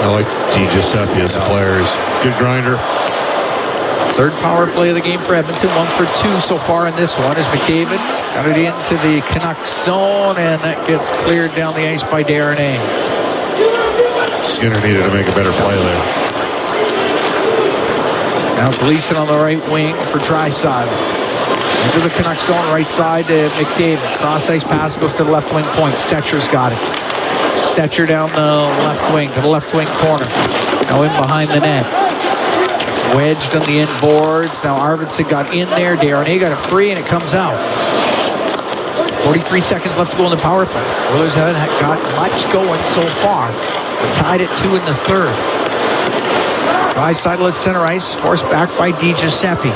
I like DiGiuseppe as a player. He's a good grinder. Third power play of the game for Edmonton. 1 for 2 so far in this one as McDavid got it into the Canucks zone, and that gets cleared down the ice by Darnay. Skinner needed to make a better play there. Now Gleason on the right wing for Draisaitl. Into the Canucks zone, right side to McDavid. Cross-ice pass goes to the left wing point. Stetcher's got it. Stetcher down the left wing to the left wing corner. Now in behind the net. Wedged on the end boards. Now Arvidsson got in there. Darnay got it free, and it comes out. 43 seconds left to go in the power play. Oilers haven't got much going so far. They're tied at 2 in the third. Draisaitl at center ice, forced back by DiGiuseppe.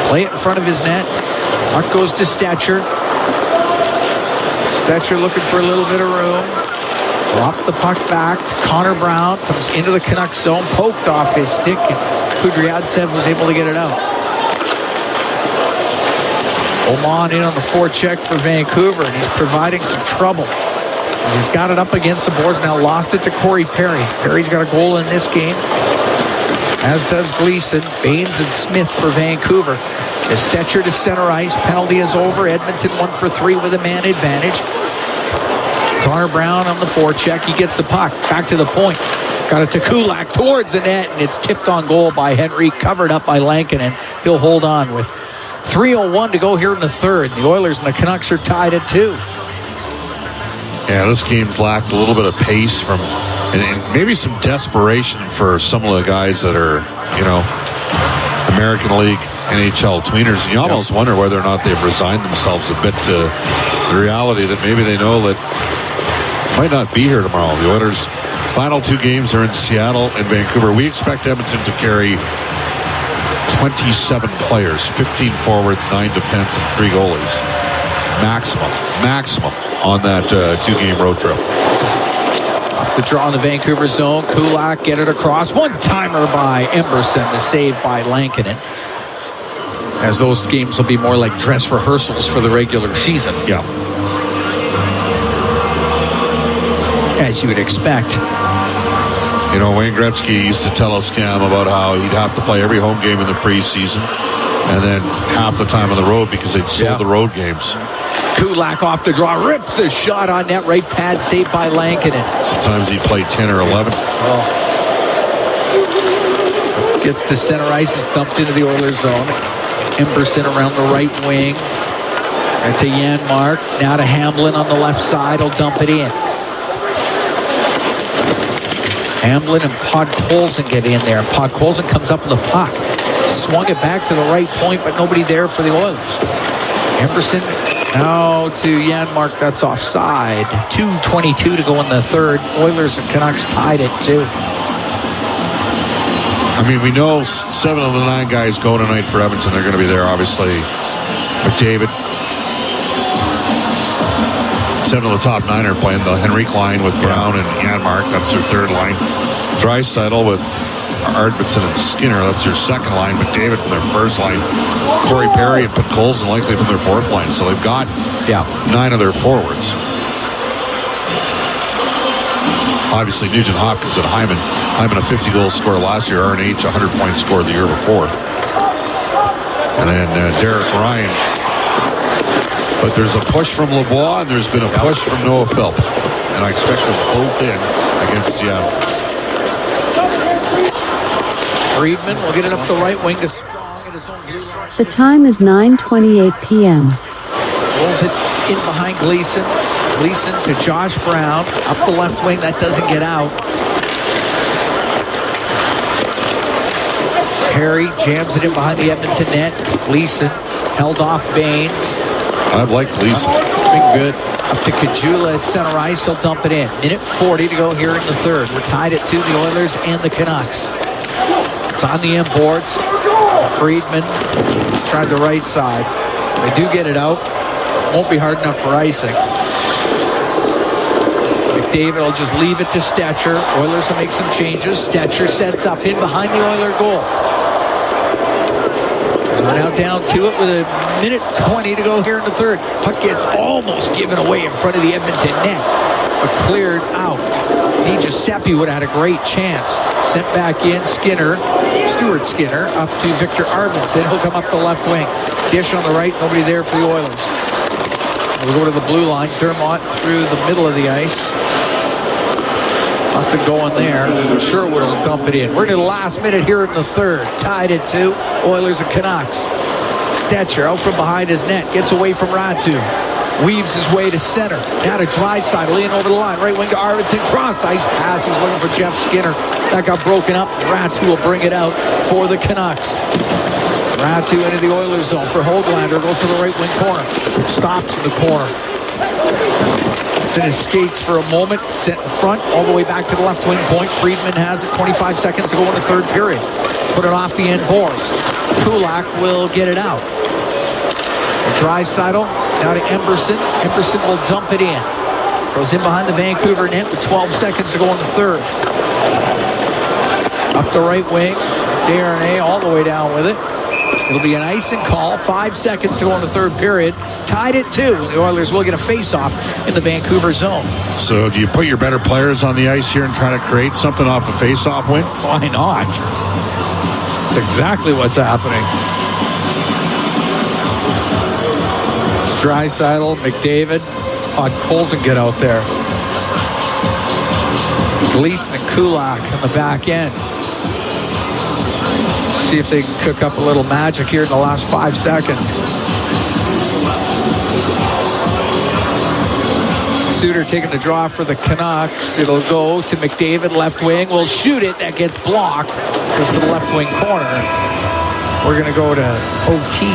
Play it in front of his net. Puck goes to Stetcher. Stetcher looking for a little bit of room. Drop the puck back. Connor Brown comes into the Canucks zone, poked off his stick, and Kudryavtsev was able to get it out. Oman in on the forecheck for Vancouver, and he's providing some trouble. He's got it up against the boards now, lost it to Corey Perry. Perry's got a goal in this game, as does Gleason. Baines and Smith for Vancouver. As Stetcher to center ice, penalty is over. Edmonton 1 for 3 with a man advantage. Connor Brown on the forecheck. He gets the puck back to the point. Got it to Kulak towards the net, and it's tipped on goal by Henry, covered up by Lankinen. He'll hold on with 3:01 to go here in the third. The Oilers and the Canucks are tied at 2. Yeah, this game's lacked a little bit of pace from, and maybe some desperation for some of the guys that are, American League, NHL tweeners. You almost wonder whether or not they've resigned themselves a bit to the reality that maybe they know that might not be here tomorrow. The Oilers' final 2 games are in Seattle and Vancouver. We expect Edmonton to carry 27 players, 15 forwards, 9 defense, and 3 goalies. Maximum on that 2-game road trip. The draw in the Vancouver zone. Kulak get it across. One-timer by Emberson. The save by Lankinen. As those games will be more like dress rehearsals for the regular season. Yeah. As you would expect. Wayne Gretzky used to tell us, Cam, about how he'd have to play every home game in the preseason and then half the time on the road because they'd sold the road games. Kulak off the draw, rips a shot on net, right pad, saved by Lankinen. Sometimes he'd play 10 or 11. Gets to center ice, is dumped into the Oilers zone. Emberson around the right wing. And to Janmark, now to Hamblin on the left side, he'll dump it in. Hamblin and Podkolzin get in there. Podkolzin comes up with the puck. Swung it back to the right point, but nobody there for the Oilers. Emberson now to Janmark, that's offside. 2:22 to go in the third. Oilers and Canucks tied at 2. I mean, we know 7 of the 9 guys go tonight for Edmonton. They're going to be there, obviously. McDavid. 7 of the top 9 are playing the Henrique line with Brown and Janmark. That's their third line. Draisaitl with Arvidsson and Skinner. That's their second line. McDavid from their first line. Corey Perry and Podkolzin likely from their fourth line. So they've got 9 of their forwards. Obviously, Nugent Hopkins and Hyman. Hyman a 50-goal scorer last year. RNH 100-point scorer the year before. And then Derek Ryan. But there's a push from Lavoie, and there's been a push from Noah Philp. And I expect them both in against Seattle. Friedman will get it up the right wing to The time is 9:28 p.m. Rolls it in behind Gleason. Gleason to Josh Brown. Up the left wing. That doesn't get out. Perry jams it in behind the Edmonton net. Gleason held off Baines. I like Gleason. Been good. Up to Kajula at center ice. He'll dump it in. Minute 40 to go here in the third. We're tied at 2, the Oilers and the Canucks. It's on the end boards. Friedman tried the right side. They do get it out. Won't be hard enough for icing. McDavid will just leave it to Stetcher. Oilers will make some changes. Stetcher sets up in behind the Oiler goal. We're now down to it with a minute 20 to go here in the third. Puck gets almost given away in front of the Edmonton net, but cleared out. Giuseppe would have had a great chance. Sent back in. Stuart Skinner, up to Victor Arvidsson. He'll come up the left wing. Dish on the right, nobody there for the Oilers. We'll go to the blue line. Dermott through the middle of the ice. Nothing going there. Sherwood will dump it in. We're to the last minute here in the third. Tied at 2. Oilers and Canucks. Stetcher out from behind his net. Gets away from Ratu. Weaves his way to center. Now to Draisaitl. In over the line. Right wing to Arvidsson. Cross ice pass. He's looking for Jeff Skinner. That got broken up. Ratu will bring it out for the Canucks. Ratu into the Oilers zone for Hoglander. Goes to the right wing corner. Stops in the corner. It's in his skates for a moment. Set in front. All the way back to the left wing point. Friedman has it. 25 seconds to go in the third period. Put it off the end boards. Kulak will get it out. Draisaitl now to Emberson. Emberson will dump it in. Goes in behind the Vancouver net with 12 seconds to go in the third. Up the right wing. Darnay all the way down with it. It'll be an icing call. 5 seconds to go in the third period. Tied at 2. The Oilers will get a face-off in the Vancouver zone. So do you put your better players on the ice here and try to create something off a face-off win? Why not? That's exactly what's happening. Draisaitl, McDavid, Podkolzin get out there. Gleason and Kulak on the back end. See if they can cook up a little magic here in the last 5 seconds. Suter taking the draw for the Canucks. It'll go to McDavid, left wing. Will shoot it. That gets blocked. Goes to the left wing corner. We're going to go to OT.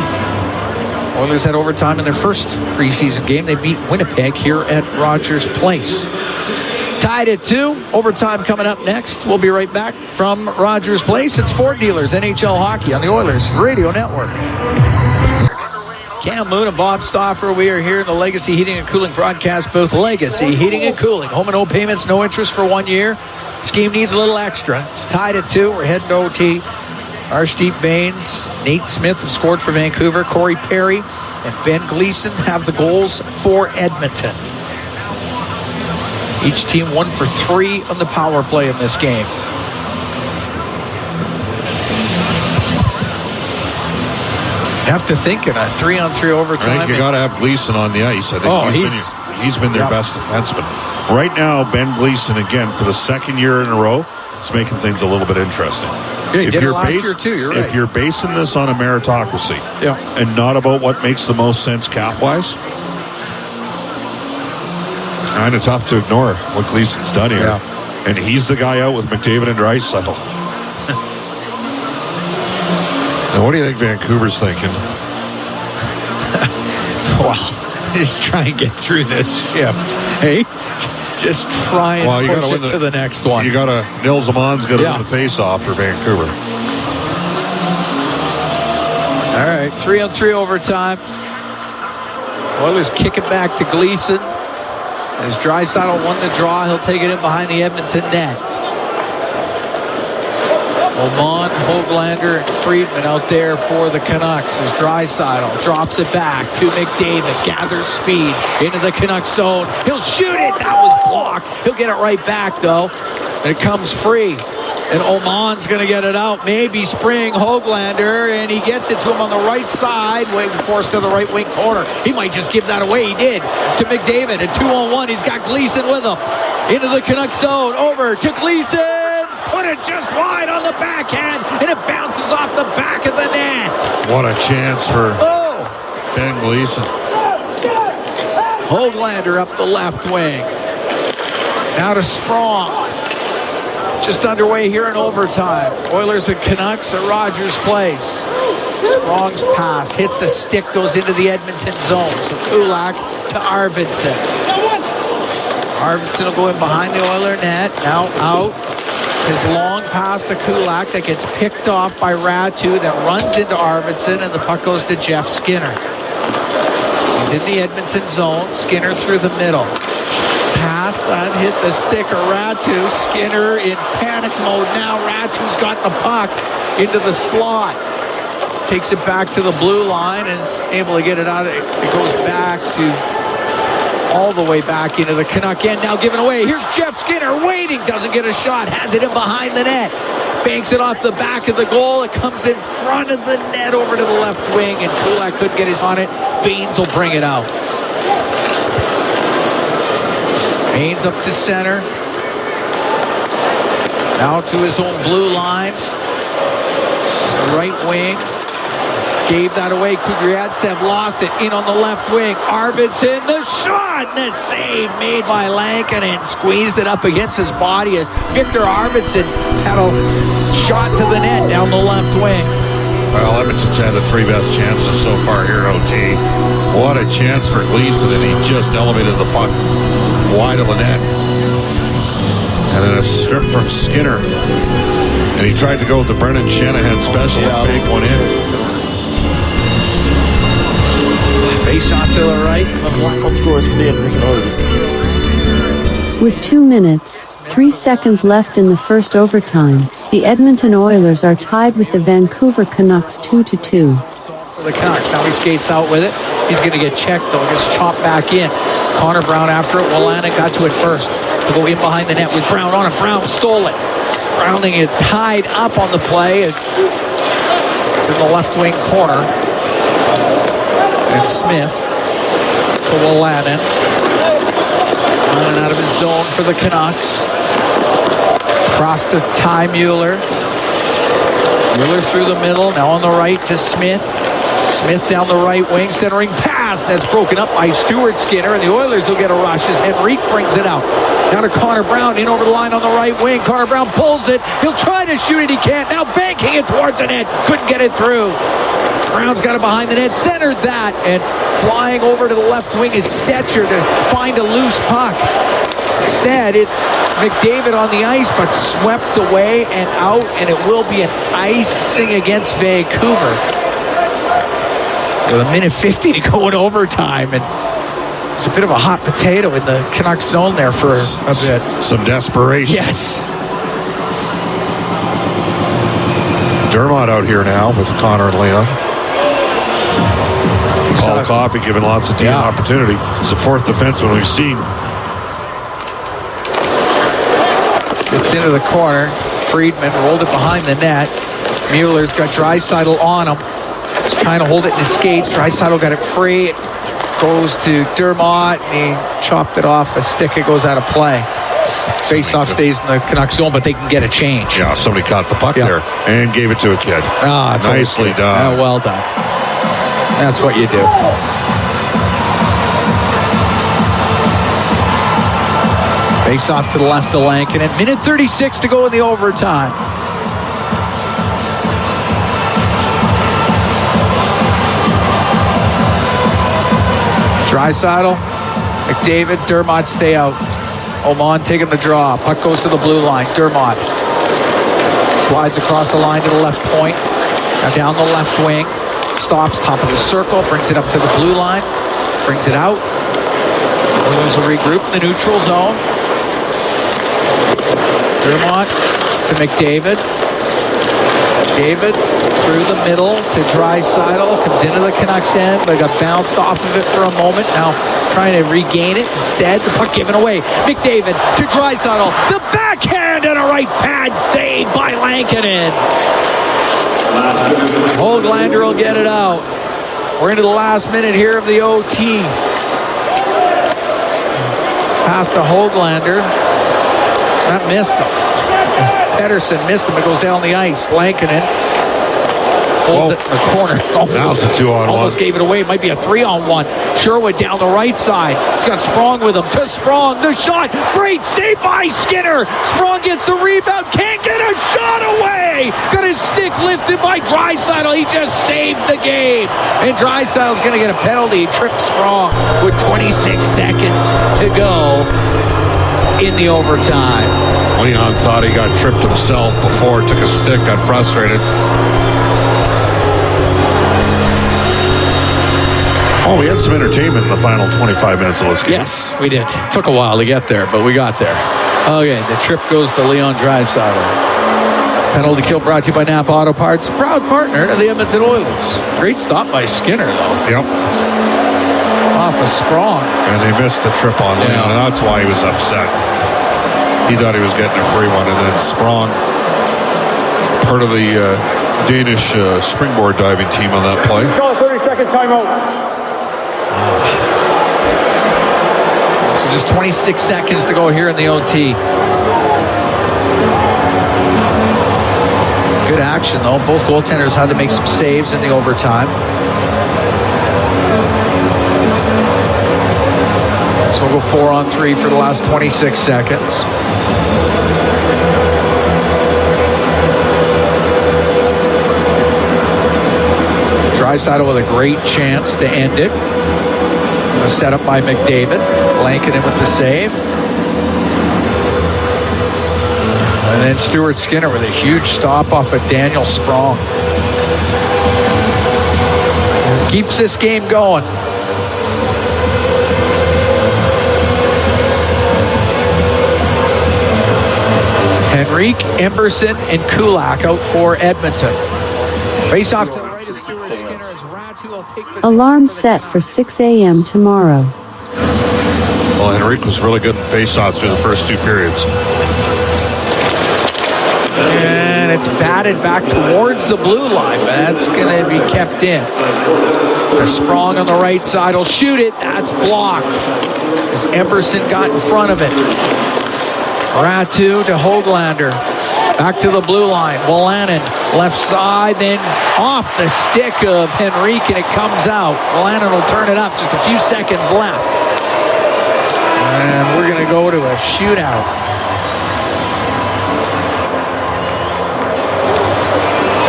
Oilers had overtime in their first preseason game. They beat Winnipeg here at Rogers Place. Tied at 2. Overtime coming up next. We'll be right back from Rogers Place. It's Ford Dealers, NHL Hockey on the Oilers Radio Network. Cam Moon and Bob Stauffer, we are here in the Legacy Heating and Cooling broadcast booth. Legacy Heating and Cooling. Home and no payments, no interest for 1 year. Scheme needs a little extra. It's tied at 2. We're heading to OT. Arshdeep Baines, Nate Smith have scored for Vancouver. Corey Perry and Ben Gleason have the goals for Edmonton. Each team 1 for 3 on the power play in this game. You have to think in a 3-on-3 overtime. I think you got to have Gleason on the ice. I think he's been their best defenseman. Right now, Ben Gleason, again, for the second year in a row, is making things a little bit interesting. Yeah, he did it last year too, you're right. If you're basing this on a meritocracy and not about what makes the most sense cap-wise, kind of tough to ignore what Gleason's done here. Yeah. And he's the guy out with McDavid and Draisaitl. Now, what do you think Vancouver's thinking? Well, just try and get through this shift. Hey, just try and push it to the next one. You got to, Nils Aman's got to win the face-off for Vancouver. All right, 3-on-3 overtime. Oilers kick it back to Gleason. As Draisaitl won the draw, he'll take it in behind the Edmonton net. Oman, Hoglander, and Friedman out there for the Canucks as Draisaitl drops it back to McDavid, gathers speed into the Canucks zone. He'll shoot it. That was blocked. He'll get it right back, though. And it comes free. And Oman's going to get it out. Maybe spring Hoglander, and he gets it to him on the right side. Forced to the right wing corner. He might just give that away. He did to McDavid. At 2-on-1, he's got Gleason with him. Into the Canucks zone. Over to Gleason. Put it just wide on the backhand, and it bounces off the back of the net. What a chance for Ben Gleason. Höglander up the left wing. Now to Sprong. Just underway here in overtime. Oilers and Canucks at Rogers Place. Sprong's pass hits a stick, goes into the Edmonton zone. So Kulak to Arvidsson. Arvidsson will go in behind the Oiler net. Now out. His long pass to Kulak that gets picked off by Ratu, that runs into Arvidsson, and the puck goes to Jeff Skinner. He's in the Edmonton zone. Skinner through the middle. Pass that hit the stick of Ratu. Skinner in panic mode now. Ratu's got the puck into the slot. Takes it back to the blue line and is able to get it out. It goes back to all the way back into the Canuck end. Now given away. Here's Jeff Skinner waiting. Doesn't get a shot. Has it in behind the net. Banks it off the back of the goal. It comes in front of the net over to the left wing, and Kulak couldn't get his on it. Baines will bring it out. Baines up to center. Now to his own blue line. The right wing. Gave that away. Kudryavtsev lost it. In on the left wing. Arvidsson, the shot! And the save made by Lankinen. Squeezed it up against his body as Victor Arvidsson had a shot to the net down the left wing. Well, Edmonton's had the three best chances so far here at OT. What a chance for Gleason, and he just elevated the puck wide of the net. And then a strip from Skinner. And he tried to go with the Brendan Shanahan special and fake one in. Face off to the right. What scores for the Edmonton Oilers? With 2 minutes, 3 seconds left in the first overtime, the Edmonton Oilers are tied with the Vancouver Canucks 2-2. For the Canucks. Now he skates out with it. He's going to get checked, though. Gets chopped back in. Connor Brown after it. Wolanin got to it first. To go in behind the net with Brown on it. Brown stole it. Browning is tied up on the play. It's in the left wing corner. And Smith to Wolanin. Running out of his zone for the Canucks. Across to Ty Mueller. Mueller through the middle. Now on the right to Smith. Smith down the right wing. Centering pass. That's broken up by Stuart Skinner. And the Oilers will get a rush as Henrique brings it out. Now to Connor Brown. In over the line on the right wing. Connor Brown pulls it. He'll try to shoot it. He can't. Now banking it towards the net. Couldn't get it through. Brown's got it behind the net, centered that, and flying over to the left wing is Stetcher to find a loose puck. Instead, it's McDavid on the ice, but swept away and out, and it will be an icing against Vancouver. With 1:50 to go in overtime, and it's a bit of a hot potato in the Canucks zone there for a bit. Some desperation. Yes. Dermott out here now with Connor and Leon. Paul Coffey giving lots of team opportunity. It's the fourth defenseman we've seen. It's into the corner. Friedman rolled it behind the net. Mueller's got Draisaitl on him. He's trying to hold it in his skates. Draisaitl got it free. It goes to Dermott, and he chopped it off a stick. It goes out of play. Face-off stays in the Canucks zone, but they can get a change. Yeah, somebody caught the puck there and gave it to a kid. Nicely done. Well done. That's what you do. Face-off to the left to Lankinen. 1:36 to go in the overtime. Draisaitl, McDavid, Dermott stay out. Oman taking the draw. Puck goes to the blue line. Dermott slides across the line to the left point. Now down the left wing. Stops top of the circle. Brings it up to the blue line. Brings it out. Oilers will regroup in the neutral zone. Dermott to McDavid. David through the middle to Draisaitl. Comes into the Canucks end, but got bounced off of it for a moment. Now trying to regain it. Instead, the puck given away. McDavid to Draisaitl. The backhand and a right pad save by Lankinen. Höglander will get it out. We're into the last minute here of the OT. Pass to Höglander. That missed him. Pedersen missed him. It goes down the ice. Lankinen Holds it in the corner. Now it's a 2-on-1. Almost gave it away. It might be a 3-on-1. Sherwood down the right side. He's got Sprong with him. To Sprong. The shot. Great save by Skinner. Sprong gets the rebound. Can't get a shot away. Got his stick lifted by Draisaitl. He just saved the game. And Draisaitl's going to get a penalty. Tripped Sprong with 26 seconds to go in the overtime. Leon thought he got tripped himself before, took a stick, got frustrated. Oh, we had some entertainment in the final 25 minutes of this game. Yes, we did. Took a while to get there, but we got there. Okay, the trip goes to Leon Draisaitl. Penalty kill brought to you by Napa Auto Parts, proud partner of the Edmonton Oilers. Great stop by Skinner, though. Yep. Off a Sprong. And they missed the trip on Leon, and that's why he was upset. He thought he was getting a free one, and then Sprong, part of the Danish springboard diving team on that play. Call a 30-second timeout. So just 26 seconds to go here in the OT. Good action, though. Both goaltenders had to make some saves in the overtime. So we'll go 4-on-3 for the last 26 seconds. Draisaitl with a great chance to end it. A setup by McDavid. Blanking in with the save. And then Stuart Skinner with a huge stop off of Daniel Sprong. Keeps this game going. Henrique, Emberson, and Kulak out for Edmonton. Face off to the right of Stuart Skinner as Ratu will take the... Alarm set for 6 a.m. tomorrow. Well, Henrique was really good in face-offs through the first two periods. And it's batted back towards the blue line, but that's going to be kept in. The Sprong on the right side will shoot it. That's blocked as Emberson got in front of it. Ratu to Höglander. Back to the blue line. Wolanin left side, then off the stick of Henrique, and it comes out. Wolanin will turn it up. Just a few seconds left. And we're going to go to a shootout.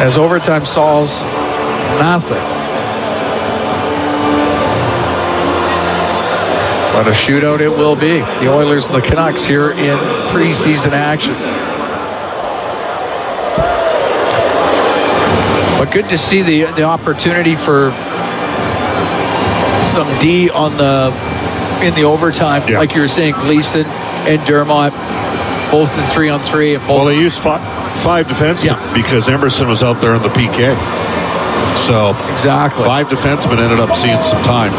As overtime solves nothing. But a shootout it will be. The Oilers and the Canucks here in preseason action. But good to see the opportunity for some D on in the overtime. Yeah. Like you were saying, Gleason and Dermott, both in 3-on-3. Well, they used five defensemen because Emerson was out there in the PK. So exactly, 5 defensemen ended up seeing some time.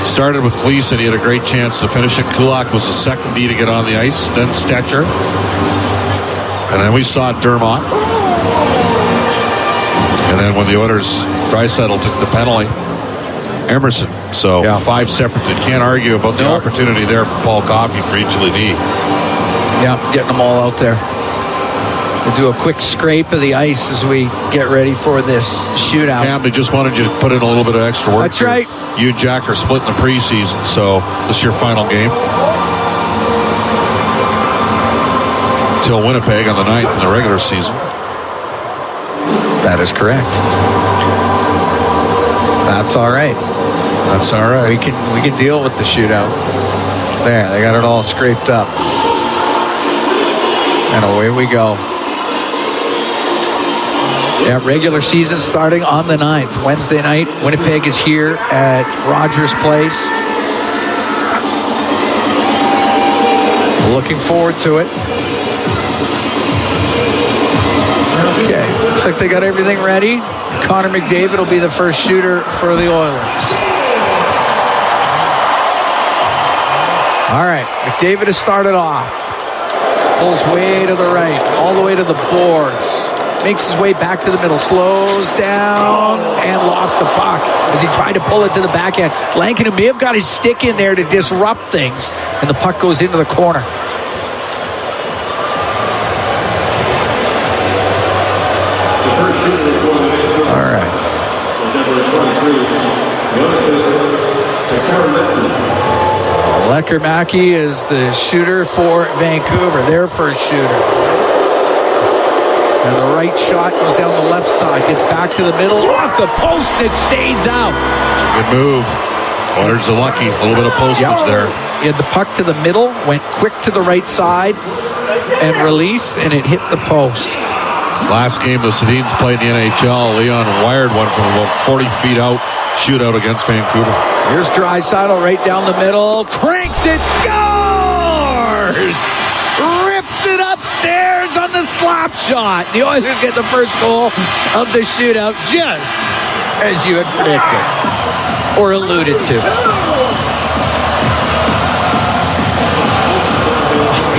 Started with Gleason. He had a great chance to finish it. Kulak was the second D to get on the ice. Then Stetcher. And then we saw Dermott. And then when the Oilers, Draisaitl took the penalty, Emerson. So 5 separate. You can't argue about the opportunity there for Paul Coffey for each of the D. Yeah, getting them all out there. We'll do a quick scrape of the ice as we get ready for this shootout. Cam, they just wanted you to put in a little bit of extra work. That's right. You and Jack are split in the preseason, so this is your final game. Till Winnipeg on the 9th in the regular season. That is correct. That's all right. That's all right. We can deal with the shootout. There, they got it all scraped up. And away we go. Yeah, regular season starting on the 9th. Wednesday night, Winnipeg is here at Rogers Place. Looking forward to it. Okay, looks like they got everything ready. Connor McDavid will be the first shooter for the Oilers. All right, McDavid has started off. Pulls way to the right, all the way to the boards. Makes his way back to the middle, slows down, and lost the puck as he tried to pull it to the backhand. Lankinen may have got his stick in there to disrupt things, and the puck goes into the corner. Lecker-Mackey is the shooter for Vancouver, their first shooter. And the right shot goes down the left side, gets back to the middle, off the post, and it stays out. Good move. Oilers are lucky. A little bit of postage there. He had the puck to the middle, went quick to the right side, and release, and it hit the post. Last game the Sedins played in the NHL, Leon wired one from about 40 feet out, shootout against Vancouver. Here's Draisaitl right down the middle, cranks it, scores! Rips it upstairs on the slap shot. The Oilers get the first goal of the shootout, just as you had predicted, or alluded to.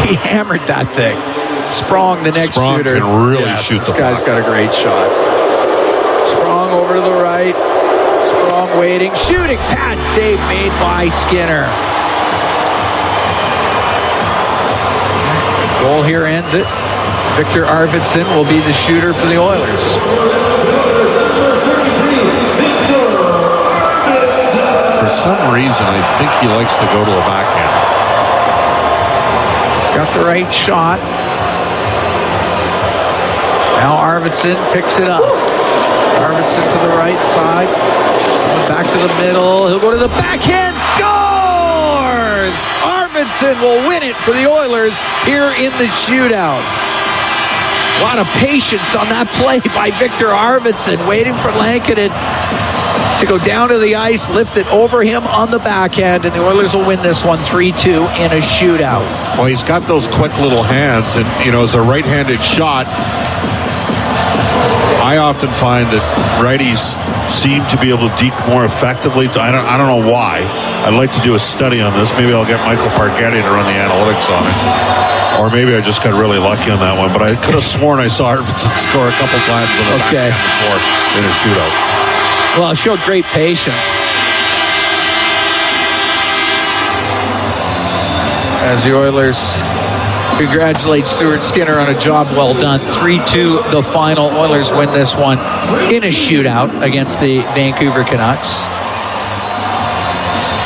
He hammered that thing. Sprong, the next shooter. Sprong can really shoot the puck. This guy's got a great shot. Sprong over to the right. Sprong waiting. Shooting. Pad save made by Skinner. Goal here ends it. Victor Arvidsson will be the shooter for the Oilers. For some reason, I think he likes to go to the backhand. He's got the right shot. Now Arvidsson picks it up. Arvidsson to the right side. Back to the middle. He'll go to the backhand. Scores! Arvidsson will win it for the Oilers here in the shootout. A lot of patience on that play by Victor Arvidsson, waiting for Lankinen to go down to the ice, lift it over him on the backhand, and the Oilers will win this one 3-2 in a shootout. Well, he's got those quick little hands, and, you know, as a right-handed shot, I often find that righties seem to be able to deke more effectively. I don't know why. I'd like to do a study on this. Maybe I'll get Michael Pargetti to run the analytics on it. Or maybe I just got really lucky on that one. But I could have sworn I saw Arvidsson score a couple times on the backhand before in a shootout. Well, it showed great patience. As the Oilers congratulate Stuart Skinner on a job well done. 3-2 the final. Oilers win this one in a shootout against the Vancouver Canucks.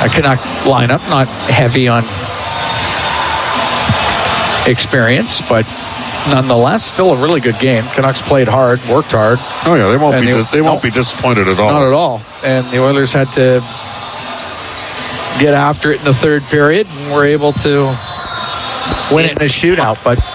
A Canuck lineup, not heavy on experience, but nonetheless, still a really good game. Canucks played hard, worked hard. Oh yeah, they won't be disappointed at all. Not at all. And the Oilers had to get after it in the third period and were able to win it in a shootout. But